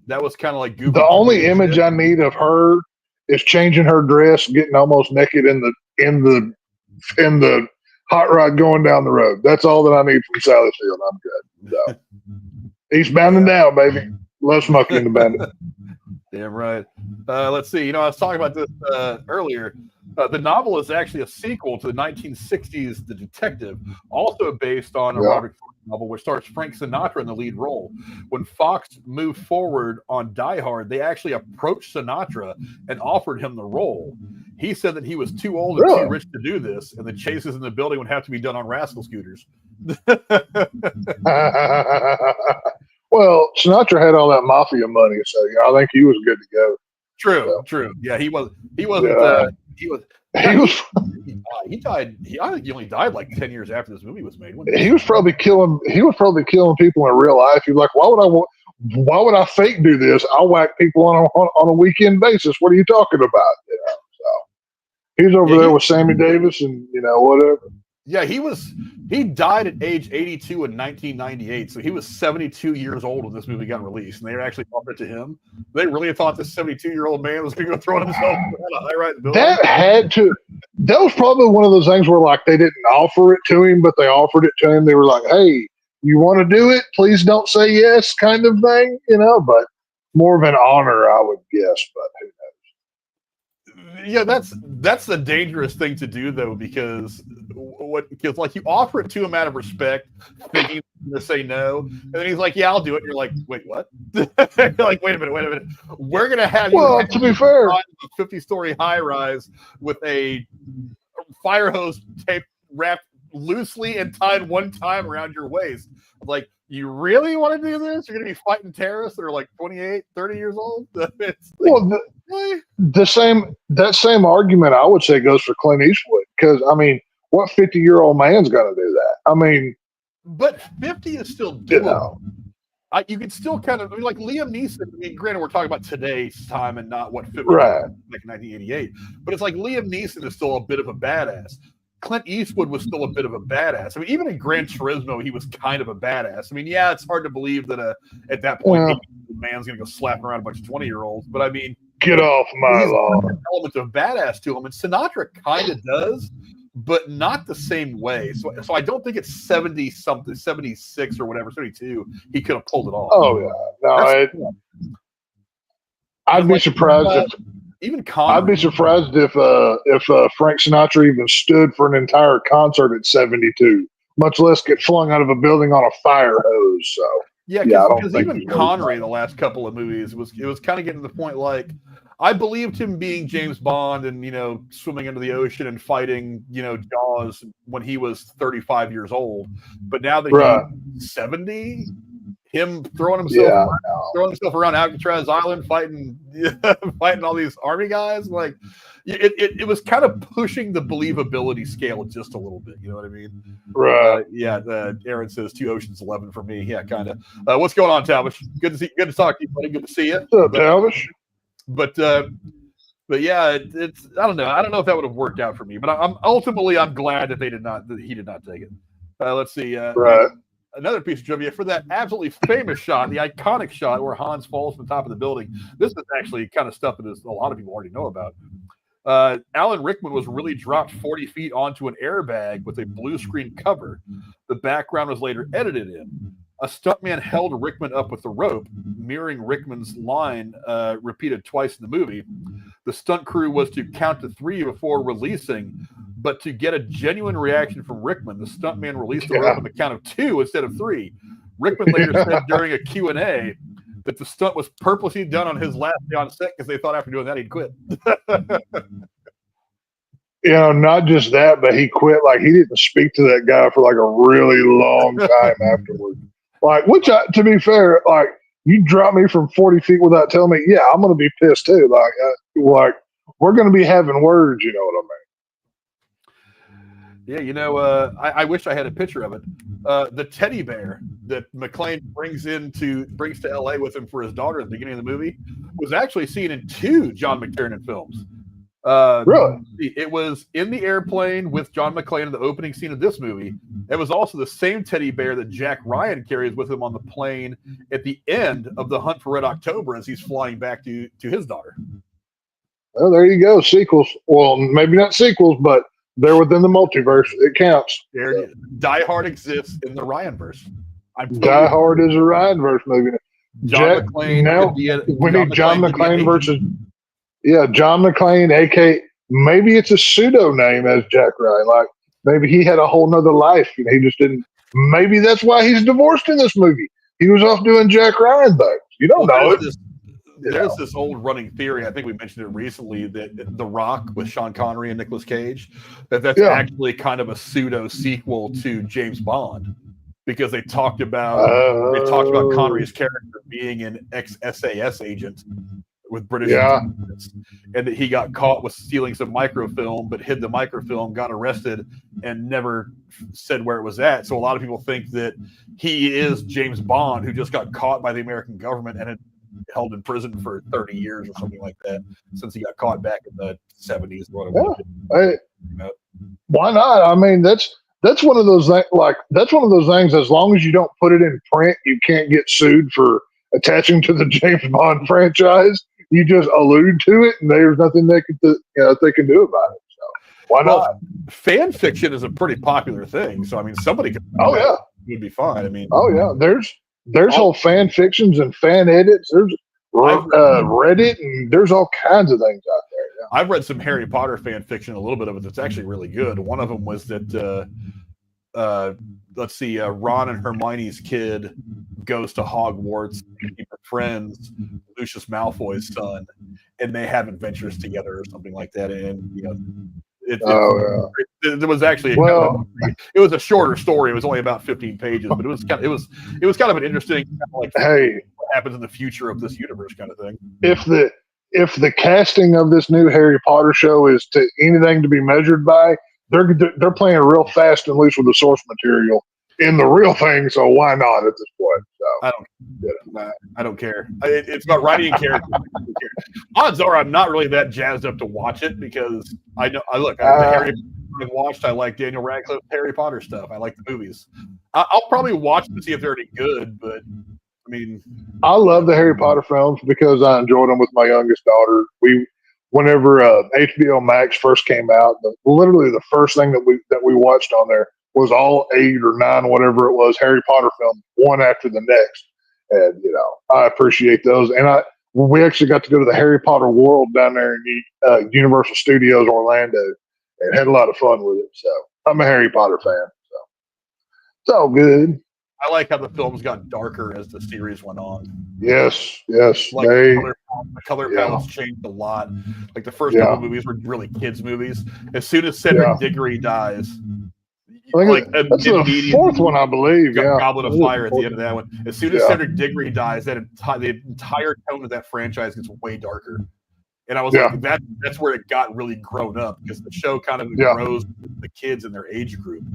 That was kind of like goofy. The only image I need of her is changing her dress, getting almost naked in the hot rod going down the road. That's all that I need from Sally Field. I'm good. So, eastbound and down, baby. Love Smokey and the Bandit. Damn right. Let's see. I was talking about this earlier. The novel is actually a sequel to the 1960s The Detective, also based on a Roderick Thorp novel, which stars Frank Sinatra in the lead role. When Fox moved forward on Die Hard, they actually approached Sinatra and offered him the role. He said that he was too old and too rich to do this, and the chases in the building would have to be done on rascal scooters. Well, Sinatra had all that mafia money, so I think he was good to go. True. Yeah, he wasn't. He died. I think he only died like 10 years after this movie was made. He was probably killing people in real life. He's like, why would I fake do this? I'll whack people on a weekend basis. What are you talking about? So he's over there with Sammy Davis and whatever. Yeah, he died at age 82 in 1998, so he was 72 years old when this movie got released, and they actually offered it to him. They really thought this 72-year-old man was going to go throw himself around a high-rise building. That was probably one of those things where like they didn't offer it to him, but they offered it to him. They were like, "Hey, you want to do it? Please don't say yes," kind of thing, but more of an honor, I would guess. But who knows? Yeah, that's a dangerous thing to do though, because like you offer it to him out of respect, thinking to say no, and then he's like, "Yeah, I'll do it." And you're like, "Wait, what?" You're like, wait a minute. We're gonna have you. Well, to be fair, a 50-story high rise with a fire hose tape wrapped loosely and tied one time around your waist. Like, you really want to do this? You're going to be fighting terrorists that are like 28, 30 years old? That same argument, I would say, goes for Clint Eastwood. Because, I mean, what 50-year-old man's going to do that? I mean... But 50 is still doable. You can still kind of... like Liam Neeson, I mean, granted, we're talking about today's time and not what 50 was like 1988. But it's like Liam Neeson is still a bit of a badass. Clint Eastwood was still a bit of a badass. I mean, even in Gran Turismo, he was kind of a badass. I mean, yeah, it's hard to believe that at that point, the man's going to go slap around a bunch of 20-year-olds. But I mean, get off my lawn. An element of badass to him, and Sinatra kind of does, but not the same way. So I don't think it's 70-something, 76 or whatever, 72. He could have pulled it off. Oh yeah, no, I'd be surprised if. Even Connery. I'd be surprised if Frank Sinatra even stood for an entire concert at 72, much less get flung out of a building on a fire hose. So yeah, because even Connery, the last couple of movies, it was kind of getting to the point like I believed him being James Bond and swimming into the ocean and fighting Jaws when he was 35 years old, but now that he's 70. Him throwing himself around Alcatraz Island, fighting all these army guys, like it was kind of pushing the believability scale just a little bit. You know what I mean? Right. Aaron says 2 Oceans 11 for me. Yeah, kind of. What's going on, Talbish? Good to talk to you, buddy. Good to see you. What's up, Talbish? But yeah, it's I don't know. I don't know if that would have worked out for me, but I'm glad that he did not take it. Let's see. Right. Another piece of trivia for that absolutely famous shot, the iconic shot where Hans falls from the top of the building. This is actually kind of stuff that a lot of people already know about. Alan Rickman was really dropped 40 feet onto an airbag with a blue screen cover. The background was later edited in. A stuntman held Rickman up with the rope, mirroring Rickman's line repeated twice in the movie. The stunt crew was to count to 3 before releasing, but to get a genuine reaction from Rickman, the stuntman released the rope on the count of 2 instead of 3. Rickman later said during a Q&A that the stunt was purposely done on his last day on set because they thought after doing that he'd quit. Not just that, but he quit. Like, he didn't speak to that guy for like a really long time afterward. Like, to be fair, like, you drop me from 40 feet without telling me, yeah, I'm going to be pissed too. Like we're going to be having words, you know what I mean? Yeah, I wish I had a picture of it. The teddy bear that McClane brings to LA with him for his daughter at the beginning of the movie was actually seen in 2 John McTiernan films. Really? It was in the airplane with John McClane in the opening scene of this movie. It was also the same teddy bear that Jack Ryan carries with him on the plane at the end of The Hunt for Red October as he's flying back to his daughter. Well, there you go. Sequels. Well, maybe not sequels, but they're within the multiverse. It counts. Die Hard exists in the Ryan-verse. Die Hard is a Ryan-verse movie. John McClane. Now, we need John McClane versus... Yeah, John McClane, a.k.a. maybe it's a pseudo name as Jack Ryan. Like, maybe he had a whole nother life. He just didn't. Maybe that's why he's divorced in this movie. He was off doing Jack Ryan things. You don't know it. There's this old running theory. I think we mentioned it recently that The Rock with Sean Connery and Nicolas Cage, that's actually kind of a pseudo sequel to James Bond, because they talked about Connery's character being an ex-SAS agent with British intelligence, and that he got caught with stealing some microfilm, but hid the microfilm, got arrested, and never said where it was at. So a lot of people think that he is James Bond, who just got caught by the American government and had held in prison for 30 years or something like that, since he got caught back in the 70s or whatever. Why not? I mean, that's that's one of those things. As long as you don't put it in print, you can't get sued for attaching to the James Bond franchise. You just allude to it, and there's nothing they can do about it. So why not? Fan fiction is a pretty popular thing. So I mean, somebody could. Oh yeah, would be fine. I mean, oh yeah. There's whole fan fictions and fan edits. There's Reddit, and there's all kinds of things out there. Yeah. I've read some Harry Potter fan fiction, a little bit of it that's actually really good. One of them was that, let's see, Ron and Hermione's kid goes to Hogwarts, he befriends Lucius Malfoy's son, and they have adventures together or something like that. And it was actually it was a shorter story. It was only about 15 pages, but it was kind of an interesting what happens in the future of this universe kind of thing. If the casting of this new Harry Potter show is to anything to be measured by, they're playing real fast and loose with the source material in the real thing. So why not at this point? So I don't care. It's about writing and characters. Odds are I'm not really that jazzed up to watch it because I like Daniel Radcliffe Harry Potter stuff. I like the movies. I'll probably watch them to see if they're any good, but I mean, I love the Harry Potter films because I enjoyed them with my youngest daughter. Whenever HBO Max first came out, literally the first thing that we watched on there was all 8 or 9, whatever it was, Harry Potter films, one after the next. And I appreciate those. And we actually got to go to the Harry Potter world down there in Universal Studios Orlando, and had a lot of fun with it. So I'm a Harry Potter fan. So it's all good. I like how the films got darker as the series went on. Yes. Like the color palettes changed a lot. Like the first couple movies were really kids' movies. As soon as Cedric Diggory dies, that's the fourth one, I believe. Goblet of Fire at the end of that one. As soon as Cedric Diggory dies, the entire tone of that franchise gets way darker. And I was like, that's where it got really grown up because the show kind of grows with the kids in their age group.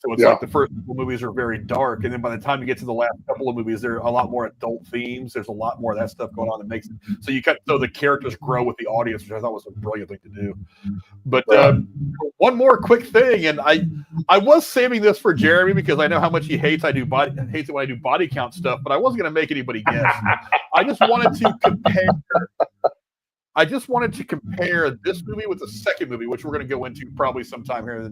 So it's like the first couple movies are very dark, and then by the time you get to the last couple of movies, there are a lot more adult themes. There's a lot more of that stuff going on that makes it so the characters grow with the audience, which I thought was a brilliant thing to do. But one more quick thing, and I was saving this for Jeremy because I know how much he hates it when I do body count stuff, but I wasn't going to make anybody guess. I just wanted to compare this movie with the second movie, which we're going to go into probably sometime here.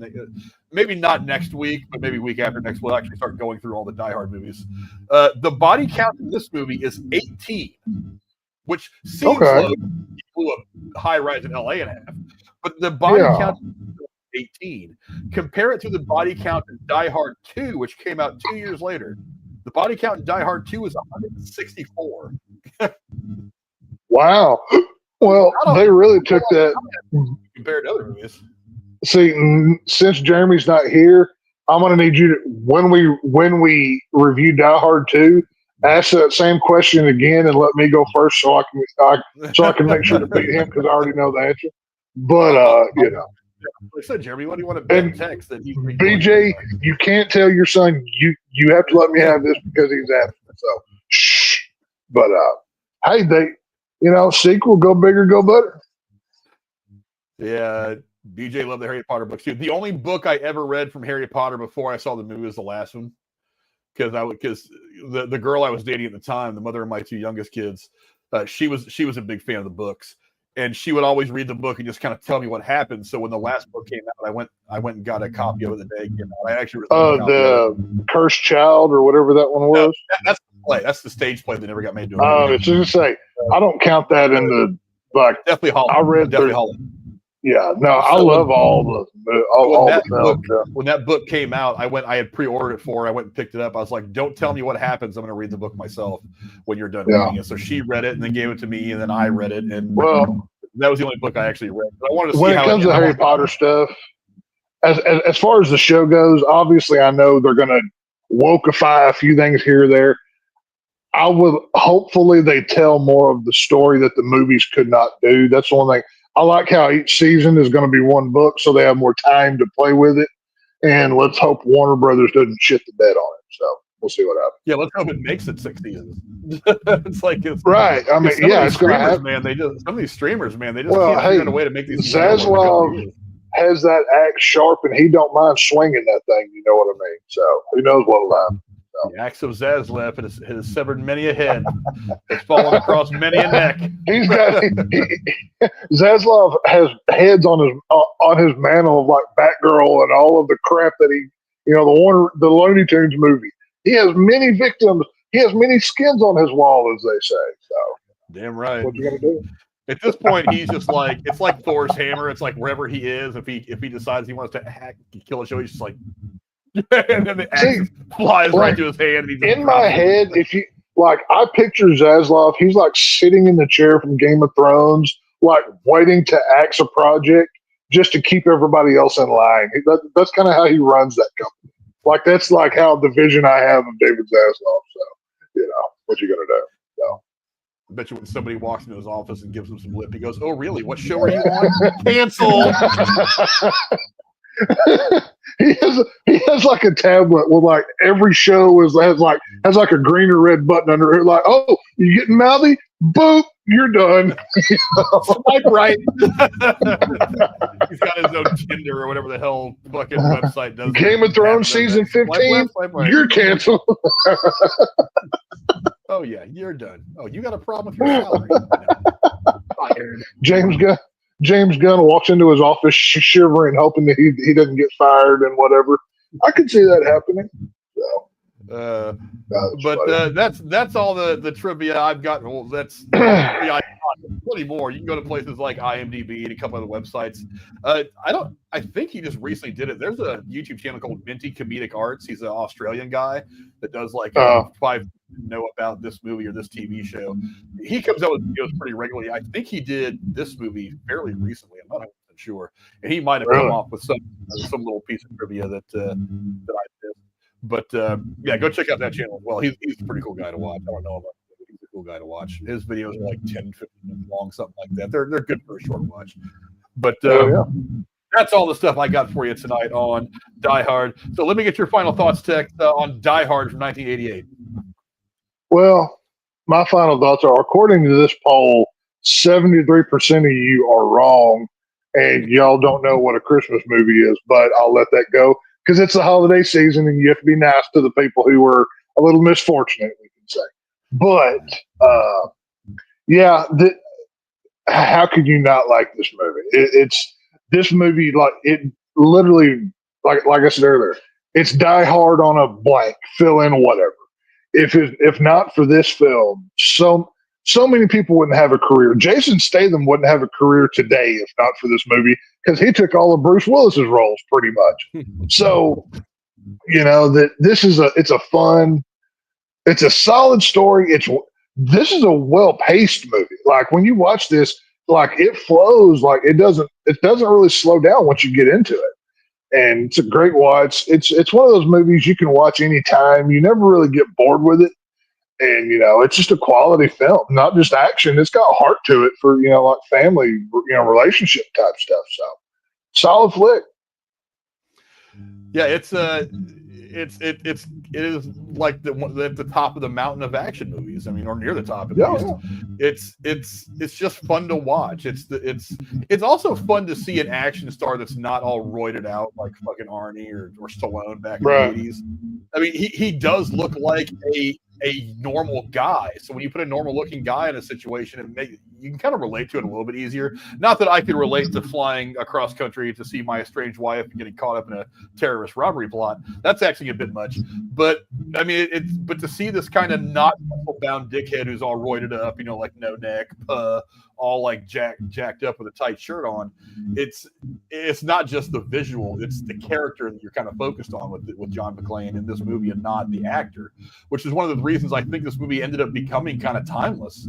Maybe not next week, but maybe week after next. We'll actually start going through all the Die Hard movies. The body count in this movie is 18, which seems low. He blew a high rise in LA in half. But the body count is 18. Compare it to the body count in Die Hard 2, which came out 2 years later. The body count in Die Hard 2 is 164. Wow. Well, they really took that compared to other movies. See, since Jeremy's not here, I'm going to need you to when we review Die Hard 2, ask that same question again and let me go first so I can make sure to beat him because I already know the answer. But like I said, Jeremy, what do you want to bet text that he BJ? You can't tell your son you have to let me have this because he's absent. So shh. But hey, sequel, go bigger, go better. Yeah, BJ loved the Harry Potter books too. The only book I ever read from Harry Potter before I saw the movie was the last one, because the girl I was dating at the time, the mother of my 2 youngest kids, she was a big fan of the books, and she would always read the book and just kind of tell me what happened. So when the last book came out, I went and got a copy of it the day it came out. I actually the Cursed Child or whatever that one was. That's the play. That's the stage play that never got made into a movie. It's just say I don't count that in the Deathly Hallows. I read Deathly Hallows. Yeah, no, I love all the films. When that book came out, I had pre-ordered it for her. I went and picked it up. I was like, don't tell me what happens. I'm going to read the book myself when you're done reading it. So she read it and then gave it to me, and then I read it. And that was the only book I actually read. But I wanted to see when it comes to Harry Potter stuff, as far as the show goes, obviously I know they're going to wokeify a few things here or there. I would hopefully they tell more of the story that the movies could not do. That's the one thing. I like how each season is going to be one book, so they have more time to play with it. And let's hope Warner Brothers doesn't shit the bed on it. So we'll see what happens. Yeah, let's hope it makes it 6 seasons. it's right. I mean, it's going to happen. Man, some of these streamers, man, they just can't figure out a way to make these. Zaslav has that axe sharp, and he don't mind swinging that thing. You know what I mean? So who knows what'll happen. The axe of Zaslav has severed many a head. It's fallen across many a neck. He's got Zaslav has heads on his mantle of like Batgirl and all of the crap that he, the Looney Tunes movie. He has many victims. He has many skins on his wall, as they say. So damn right. What you gonna do? At this point, he's just like, it's like Thor's hammer. It's like wherever he is, if he decides he wants to kill a show, he's just like. And then the axe flies right to his hand. And in my head, if you like, I picture Zaslav. He's like sitting in the chair from Game of Thrones, like waiting to axe a project just to keep everybody else in line. That's kind of how he runs that company. Like that's like how the vision I have of David Zaslav. So what you gonna do? So. I bet you when somebody walks into his office and gives him some lip, he goes, "Oh, really? What show are you on? Cancel." He has like a tablet with like every show has like a green or red button under it. Like, oh, you getting mouthy? Boop, you're done. Swipe right. He's got his own Tinder or whatever the hell fucking website does. Game of Thrones season 15. Swipe right. You're canceled. Oh yeah, you're done. Oh, you got a problem with your salary? Fired. James Gunn walks into his office shivering, hoping that he doesn't get fired and whatever. I could see that happening. So, that's all the trivia I've got. Well, that's plenty more. You can go to places like IMDb and a couple other websites. I think he just recently did it. There's a YouTube channel called Minty Comedic Arts. He's an Australian guy that does like 5 know about this movie or this TV show. He comes out with videos pretty regularly. I think he did this movie fairly recently. I'm not 100% sure, and he might have come off with some little piece of trivia that I did. But yeah, go check out that channel as well. He's a pretty cool guy to watch. I don't know about him, but he's a cool guy to watch. His videos are like 10, 15 minutes long, something like that. They're good for a short watch. But that's all the stuff I got for you tonight on Die Hard. So let me get your final thoughts, Tex, on Die Hard from 1988. Well, my final thoughts are, according to this poll, 73% of you are wrong, and y'all don't know what a Christmas movie is, but I'll let that go because it's the holiday season, and you have to be nice to the people who were a little misfortunate, we can say. But, how could you not like this movie? This movie, like, it literally, like I said earlier, it's Die Hard on a blank, fill in whatever. If not for this film, so many people wouldn't have a career. Jason Statham wouldn't have a career today if not for this movie, because he took all of Bruce Willis's roles pretty much. So, it's a solid story. This is a well-paced movie. Like when you watch this, like it flows, like it doesn't really slow down once you get into it. And it's a great watch. It's one of those movies you can watch anytime. You never really get bored with it. And, it's just a quality film, not just action. It's got heart to it for, like family, relationship type stuff. So solid flick. Yeah, it is like at the top of the mountain of action movies. I mean, or near the top at least. Yeah. It's just fun to watch. It's also fun to see an action star that's not all roided out like fucking Arnie or Stallone back in the 80s. I mean, he does look like a normal guy. So when you put a normal looking guy in a situation, you can kind of relate to it a little bit easier. Not that I could relate to flying across country to see my estranged wife and getting caught up in a terrorist robbery plot. That's actually a bit much. But I mean, but to see this kind of not muscle-bound dickhead who's all roided up, like no neck, all like jacked up with a tight shirt on. It's not just the visual; it's the character that you're kind of focused on with John McClane in this movie, and not the actor, which is one of the reasons I think this movie ended up becoming kind of timeless.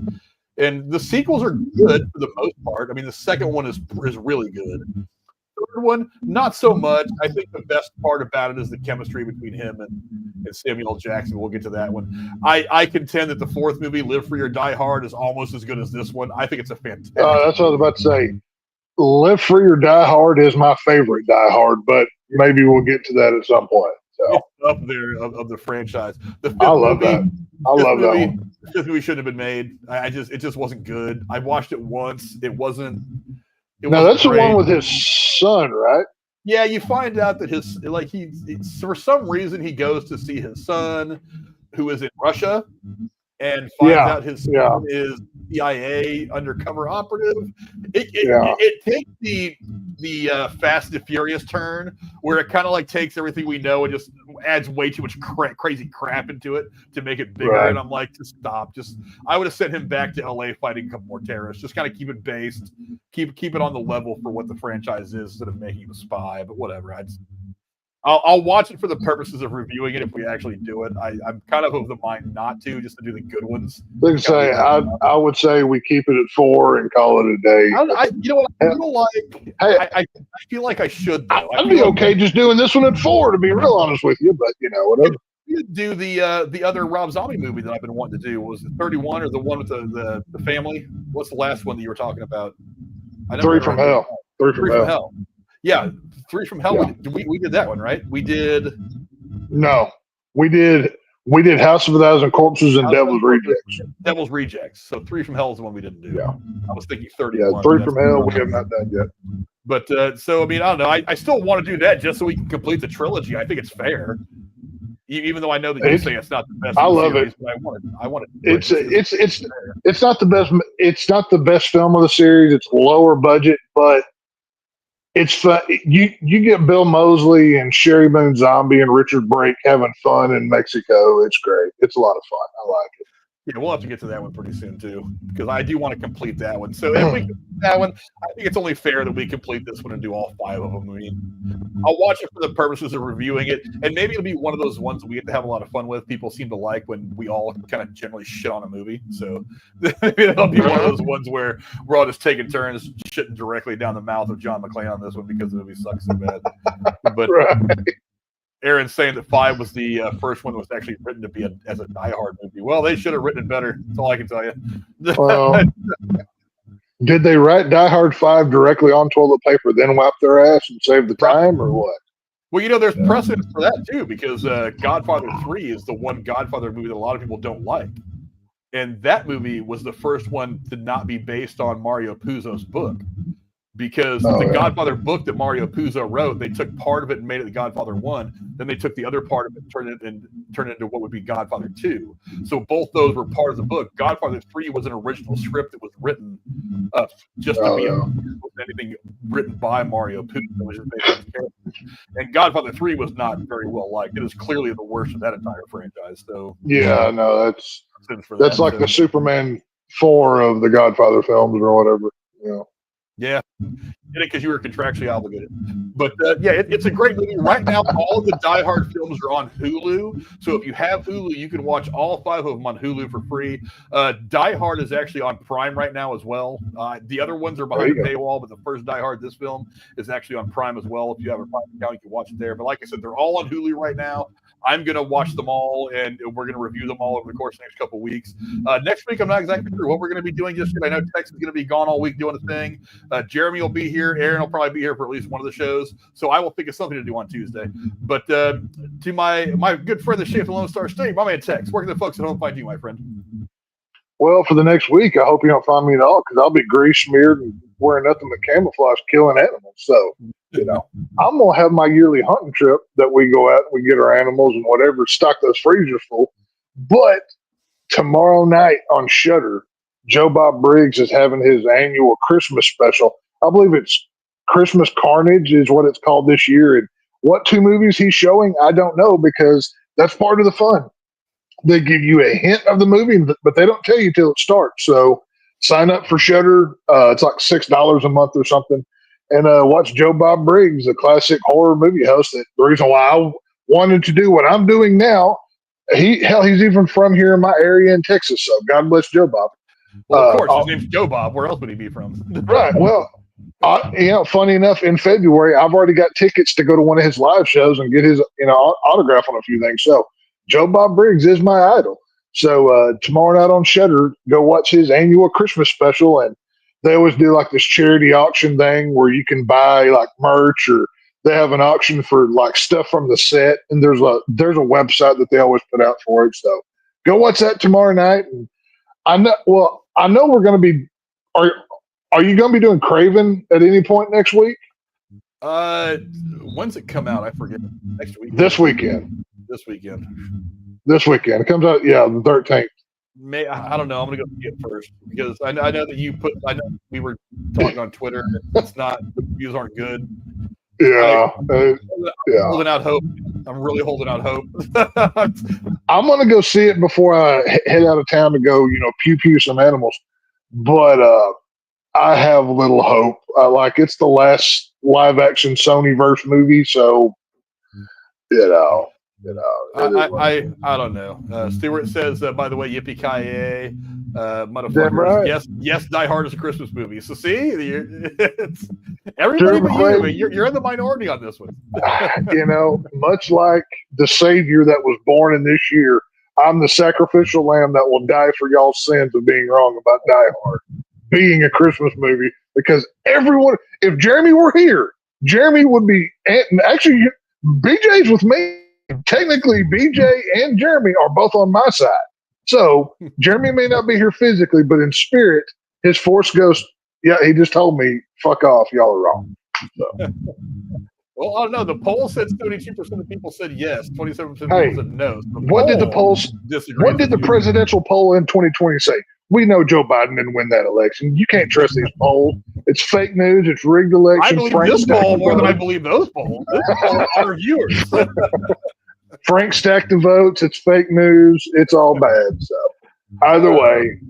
And the sequels are good for the most part. I mean, the second one is really good. The third one, not so much. I think the best part about it is the chemistry between him and Samuel Jackson. We'll get to that one. I contend that the fourth movie, Live Free or Die Hard, is almost as good as this one. I think it's a fantastic. That's what I was about to say. Live Free or Die Hard is my favorite Die Hard, but maybe we'll get to that at some point. So. It's up there of the franchise. I love that one. The fifth movie shouldn't have been made. It just wasn't good. I watched it once. It wasn't No, that's great. The one with his son, right? Yeah, you find out that for some reason he goes to see his son, who is in Russia, and finds out his son is CIA undercover operative. It takes the Fast and Furious turn where it kind of like takes everything we know and just adds way too much crazy crap into it to make it bigger. Right. And I'm like, just stop. I would have sent him back to LA fighting a couple more terrorists. Just kind of keep it based, keep it on the level for what the franchise is instead of making him a spy. But whatever. I'll watch it for the purposes of reviewing it if we actually do it. I'm kind of the mind not to, just to do the good ones. I would say we keep it at 4 and call it a day. You know what? I feel like I should, though. I'd be okay just doing this one at 4, to be real honest with you, but, whatever. You do the other Rob Zombie movie that I've been wanting to do. Was it 31 or the one with the family? What's the last one that you were talking about? 3 from Hell. 3 from Hell. Yeah, 3 from Hell. Yeah. We did that one, right? We did. No, we did House of a Thousand Corpses and Devil's Rejects. Devil's Rejects. So 3 from Hell is the one we didn't do. Yeah, I was thinking 31. Yeah, 3 from Hell we have not done yet. But so I mean, I don't know. I still want to do that just so we can complete the trilogy. I think it's fair. Even though I know that you say it's not the best. I love it. But I want it. It's not the best. It's not the best film of the series. It's lower budget, but it's fun. You get Bill Moseley and Sherry Moon Zombie and Richard Brake having fun in Mexico. It's great. It's a lot of fun. I like it. Yeah, we'll have to get to that one pretty soon too, because I do want to complete that one. So if we complete that one, I think it's only fair that we complete this one and do all 5 of them. I mean, I'll watch it for the purposes of reviewing it, and maybe it'll be one of those ones that we get to have a lot of fun with. People seem to like when we all kind of generally shit on a movie. So maybe it'll be one of those ones where we're all just taking turns shitting directly down the mouth of John McClane on this one because the movie sucks so bad. But Aaron's saying that 5 was the first one that was actually written to be as a Die Hard movie. Well, they should have written it better. That's all I can tell you. Well, did they write Die Hard 5 directly on toilet paper, then wipe their ass and save the time, or what? Well, there's precedent for that, too, because Godfather 3 is the one Godfather movie that a lot of people don't like. And that movie was the first one to not be based on Mario Puzo's book. Because the Godfather book that Mario Puzo wrote, they took part of it and made it the Godfather 1. Then they took the other part of it and turned it into what would be Godfather 2. So both those were part of the book. Godfather 3 was an original script that was written just to be anything written by Mario Puzo. It was just based on his characters. And Godfather 3 was not very well liked. It is clearly the worst of that entire franchise. So that's like the Superman 4 of the Godfather films or whatever. Yeah, did it because you were contractually obligated. But it's a great movie. Right now, all of the Die Hard films are on Hulu. So if you have Hulu, you can watch all 5 of them on Hulu for free. Die Hard is actually on Prime right now as well. The other ones are behind the paywall, but the first Die Hard, this film, is actually on Prime as well. If you have a Prime account, you can watch it there. But like I said, they're all on Hulu right now. I'm going to watch them all, and we're going to review them all over the course of the next couple of weeks. Next week, I'm not exactly sure what we're going to be doing just yet. I know Tex is going to be gone all week doing a thing. Jeremy will be here. Aaron will probably be here for at least one of the shows. So I will think of something to do on Tuesday. But to my good friend, the Sheriff of Lone Star State, my man Tex, where can the folks at home find you, my friend? Well, for the next week, I hope you don't find me at all, because I'll be grease smeared and wearing nothing but camouflage, killing animals. So, I'm going to have my yearly hunting trip that we go out, we get our animals and whatever, stock those freezers full. But tomorrow night on Shudder, Joe Bob Briggs is having his annual Christmas special. I believe it's Christmas Carnage is what it's called this year. And what 2 movies he's showing, I don't know, because that's part of the fun. They give you a hint of the movie, but they don't tell you till it starts. So sign up for Shudder. It's like $6 a month or something. And watch Joe Bob Briggs, a classic horror movie host. The reason why I wanted to do what I'm doing now, he's even from here in my area in Texas. So God bless Joe Bob. Well, of course, his name's Joe Bob. Where else would he be from? Right. Well, funny enough, in February, I've already got tickets to go to one of his live shows and get his autograph on a few things. So Joe Bob Briggs is my idol. So tomorrow night on Shudder, go watch his annual Christmas special. And they always do like this charity auction thing where you can buy like merch, or they have an auction for like stuff from the set. And there's a website that they always put out for it. So go watch that tomorrow night. And I know we're going to be, Are you going to be doing Craven at any point next week? When's it come out? I forget. Next week. This weekend. This weekend. It comes out, the 13th. I don't know. I'm gonna go see it first because I know that you put. I know we were talking on Twitter. It's not, the reviews aren't good. Yeah, I'm holding out hope. I'm really holding out hope. I'm gonna go see it before I head out of town to go, pew pew some animals. But I have little hope. It's the last live action Sony-verse movie, so I don't know. Stuart says, by the way, yippee ki yay, motherfuckers. Right. Yes, Die Hard is a Christmas movie. So see, it's everybody but you. You're in the minority on this one. Much like the Savior that was born in this year, I'm the sacrificial lamb that will die for y'all's sins of being wrong about Die Hard being a Christmas movie. Because everyone, if Jeremy were here, Jeremy would be, and actually, BJ's with me. Technically, BJ and Jeremy are both on my side. So Jeremy may not be here physically, but in spirit, his Force ghost, he just told me, fuck off, y'all are wrong. So. Well, I don't know. The poll said 72% of people said yes, 27% of people said no. So what did the presidential poll in 2020 say? We know Joe Biden didn't win that election. You can't trust these polls. It's fake news. It's rigged election. I believe this poll more than I believe those polls. Our viewers. Frank stacked the votes. It's fake news. It's all bad. So either way,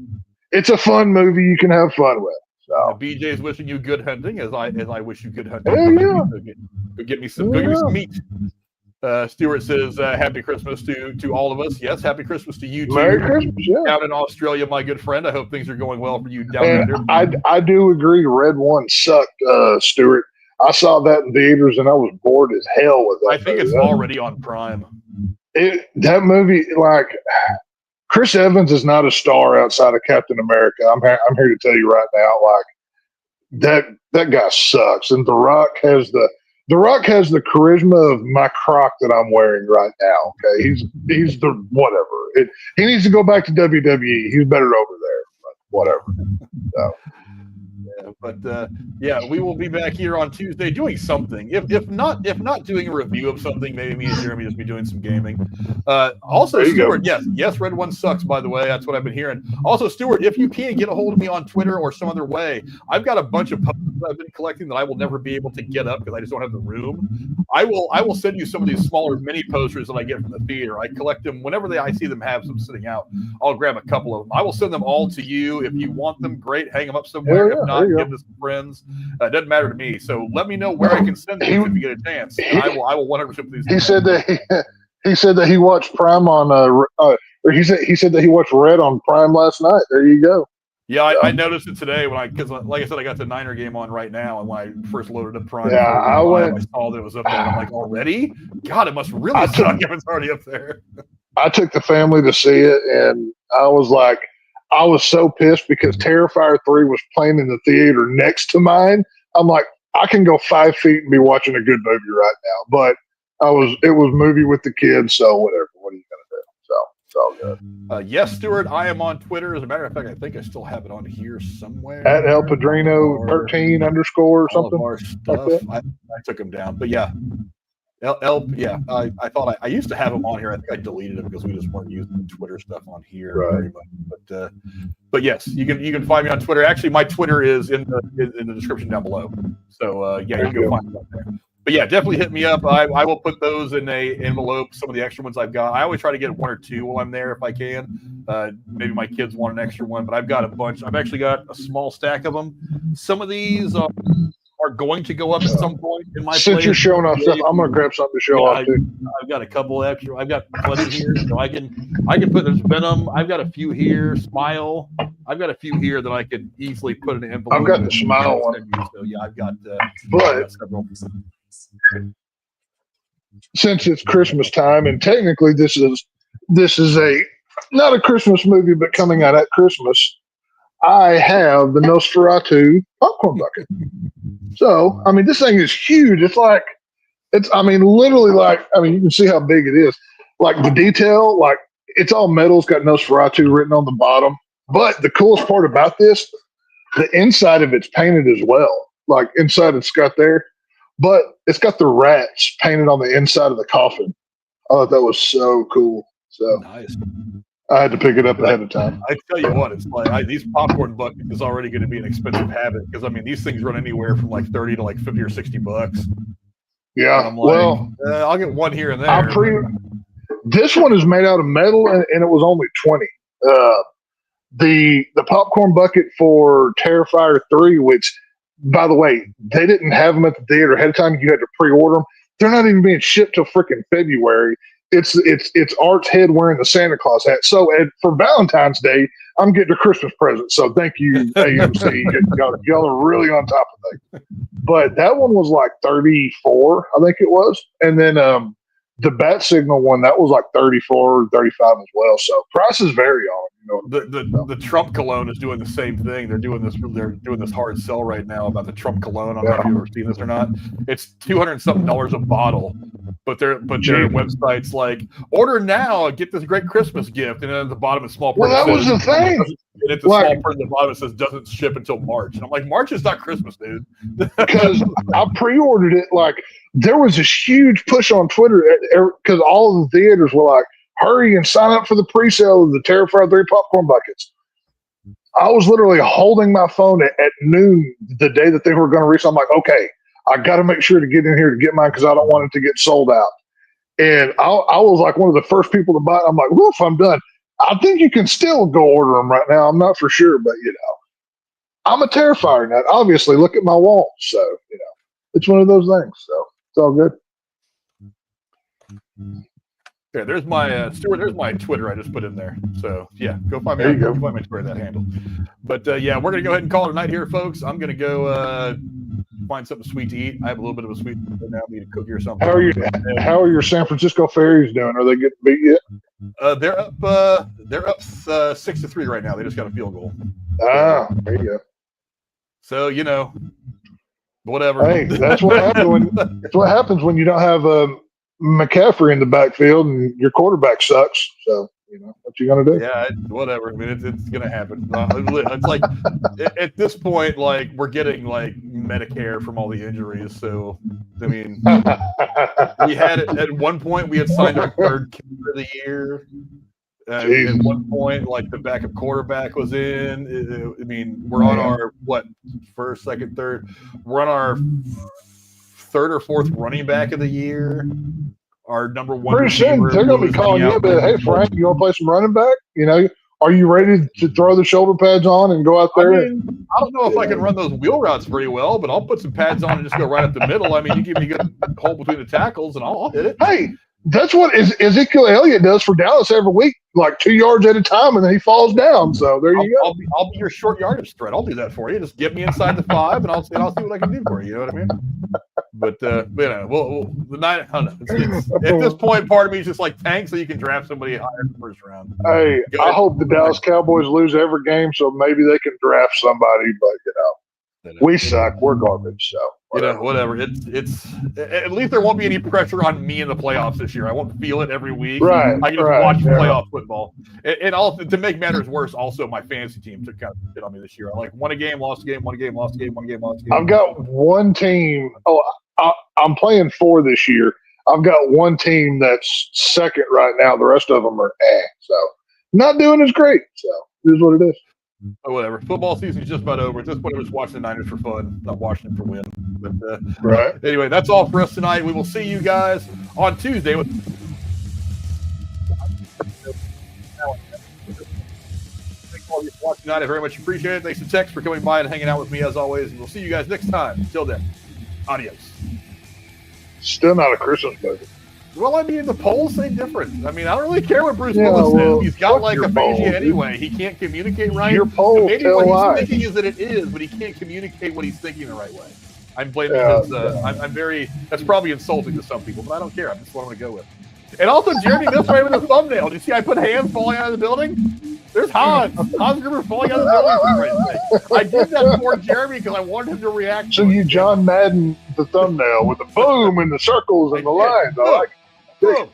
it's a fun movie you can have fun with. So BJ's wishing you good hunting as I wish you good hunting. Hell yeah. Go get me some meat. Stuart says, happy Christmas to all of us. Yes, happy Christmas to you too. Merry Christmas, yeah. Down in Australia, my good friend. I hope things are going well for you down there. I do agree. Red One sucked, Stuart. I saw that in theaters and I was bored as hell with that. I think it's already on Prime. That movie, Chris Evans is not a star outside of Captain America. I'm here to tell you right now, that guy sucks. And The Rock has the charisma of my Croc that I'm wearing right now. Okay, he's the whatever. He needs to go back to WWE. He's better over there. But whatever. So. We will be back here on Tuesday doing something. If not doing a review of something, maybe me and Jeremy just be doing some gaming. Also, Stuart, yes, Red One sucks. By the way, that's what I've been hearing. Also, Stuart, if you can get a hold of me on Twitter or some other way, I've got a bunch of posters I've been collecting that I will never be able to get up because I just don't have the room. I will send you some of these smaller mini posters that I get from the theater. I collect them whenever I see them have some sitting out. I'll grab a couple of them. I will send them all to you. If you want them, great. Hang them up somewhere. If not, give them to some friends. It doesn't matter to me. So let me know where I can send them if you get a chance. I will 100% put these. He said that he watched Prime on he said that he watched Red on Prime last night. There you go. Yeah, I noticed it today because like I said, I got the Niner game on right now, and when I first loaded up Prime, I saw that it was up there. And I'm like, already? God, it must really suck if it's already up there. I took the family to see it, and I was so pissed because Terrifier 3 was playing in the theater next to mine. I'm like, I can go 5 feet and be watching a good movie right now, but it was movie with the kids, so whatever. What are you gonna do? So it's all good. Yes, Stuart, I am on Twitter. As a matter of fact, I think I still have it on here somewhere. At El Padrino 13 underscore or something. All of our stuff. I took them down, but yeah. I thought I used to have them on here. I think I deleted them because we just weren't using Twitter stuff on here very much. But yes, you can find me on Twitter. Actually, my Twitter is in the description down below. So you can go find me up there. But yeah, definitely hit me up. I will put those in a envelope. Some of the extra ones I've got. I always try to get 1 or 2 while I'm there if I can. Maybe my kids want an extra one, but I've got a bunch. I've actually got a small stack of them. Some of these are going to go up at some point in my Since you're showing off stuff, I'm going to grab something to show off too. I've got a couple extra. I've got plenty here, so I can put. There's Venom. I've got a few here. Smile. I've got a few here that I could easily put in an envelope. I've got the Smile one. So yeah, I've got. But since it's Christmas time, and technically this is not a Christmas movie, but coming out at Christmas, I have the Nosferatu popcorn bucket. So, I mean, this thing is huge. Literally you can see how big it is. Like the detail, it's all metal. It's got Nosferatu written on the bottom. But the coolest part about this, the inside of it's painted as well. Like inside it's got there, but it's got the rats painted on the inside of the coffin. I thought that was so cool. So nice. I had to pick it up ahead of time. I tell you what, it's like these popcorn buckets is already going to be an expensive habit because I mean these things run anywhere from like 30 to like 50 or 60 bucks. Yeah, I'm like, I'll get one here and there. This one is made out of metal and it was only 20. The popcorn bucket for Terrifier 3, which, by the way, they didn't have them at the theater ahead of time. You had to pre-order them. They're not even being shipped till freaking February. It's Art's head wearing the Santa Claus hat. So for Valentine's Day, I'm getting a Christmas present. So thank you, AMC. y'all are really on top of things. But that one was like 34, I think it was. And then the Bat Signal one, that was like 34, 35 as well. So prices vary on it. You know the Trump cologne is doing the same thing. They're doing this hard sell right now about the Trump cologne. I don't know if you've ever seen this or not. It's $200-something a bottle, but their website's like order now, get this great Christmas gift, and then at the bottom is small print. Well, that was the thing. And at the small print at the bottom it says doesn't ship until March, and I'm like, March is not Christmas, dude. Because I pre-ordered it. Like there was this huge push on Twitter because all of the theaters were like, hurry and sign up for the pre-sale of the Terrifier 3 popcorn buckets. I was literally holding my phone at noon the day that they were going to release. I'm like, okay, I got to make sure to get in here to get mine because I don't want it to get sold out. And I was like one of the first people to buy it. I'm like, woof, I'm done. I think you can still go order them right now. I'm not for sure, but, you know, I'm a Terrifier nut. Obviously, look at my wall. So, you know, it's one of those things. So it's all good. Yeah, there's my Stuart. There's my Twitter I just put in there. So yeah, go find me. Go find my Twitter, that handle. But yeah, we're gonna go ahead and call it a night here, folks. I'm gonna go find something sweet to eat. I have a little bit of a sweet right now. I need a cookie or something. How are your San Francisco Ferries doing? Are they getting beat yet? They're up 6-3 right now. They just got a field goal. Ah, there you go. So you know, whatever. Hey, that's what happens when you don't have McCaffrey in the backfield and your quarterback sucks. So, you know, what you going to do? Yeah, whatever. I mean, it's going to happen. It's like, at this point, like, we're getting, like, Medicare from all the injuries. So, I mean, we had it at one point, we had signed our third kicker of the year. At one point, like, the backup quarterback was in. I mean, we're on our, first, second, third. We're on our third or fourth running back of the year. Our number one. Pretty soon they're going to be calling you, but hey, Frank, you want to play some running back? You know, are you ready to throw the shoulder pads on and go out there? I don't know if I can run those wheel routes very well, but I'll put some pads on and just go right up the middle. I mean, you give me a good hole between the tackles, and I'll hit it. Hey, that's what Ezekiel Elliott does for Dallas every week, like 2 yards at a time, and then he falls down. So there you go. I'll be your short yardage threat. I'll do that for you. Just get me inside the 5, and I'll see what I can do for you. You know what I mean? But you know, the night. I don't know. At this point, part of me is just like tank, so you can draft somebody higher in the first round. Hey, I hope the Dallas Cowboys lose every game, so maybe they can draft somebody. But you know, we suck. We're garbage. So. Whatever. It's at least there won't be any pressure on me in the playoffs this year. I won't feel it every week. Right. I can just watch playoff football. And also, to make matters worse, also my fantasy team took kind of shit on me this year. I won a game, lost a game, won a game, lost a game, won a game, lost a game. I've got one team. I'm playing 4 this year. I've got one team that's second right now. The rest of them are so not doing as great. So it is what it is. Oh, whatever. Football season is just about over. At this point, I'm just watching the Niners for fun, not watching them for win. But right. Anyway, that's all for us tonight. We will see you guys on Tuesday. Thanks all of you for watching tonight. I very much appreciate it. Thanks to Tex for coming by and hanging out with me as always. And we'll see you guys next time. Until then, adios. Still not a Christmas movie. Well, I mean, the polls say different. I mean, I don't really care what Bruce Willis says. He's got aphasia anyway. He can't communicate right. Your poll maybe what he's thinking is that it is, but he can't communicate what he's thinking the right way. I'm blaming his. I'm very. That's probably insulting to some people, but I don't care. I'm just what I'm going to go with. And also, Jeremy, this way with the thumbnail. Do you see I put hands falling out of the building? There's Hans. Hans Gruber falling out of the building. I did that for Jeremy because I wanted him to react. So you John Madden the thumbnail with the boom and the circles and the lines. I like it. Boom.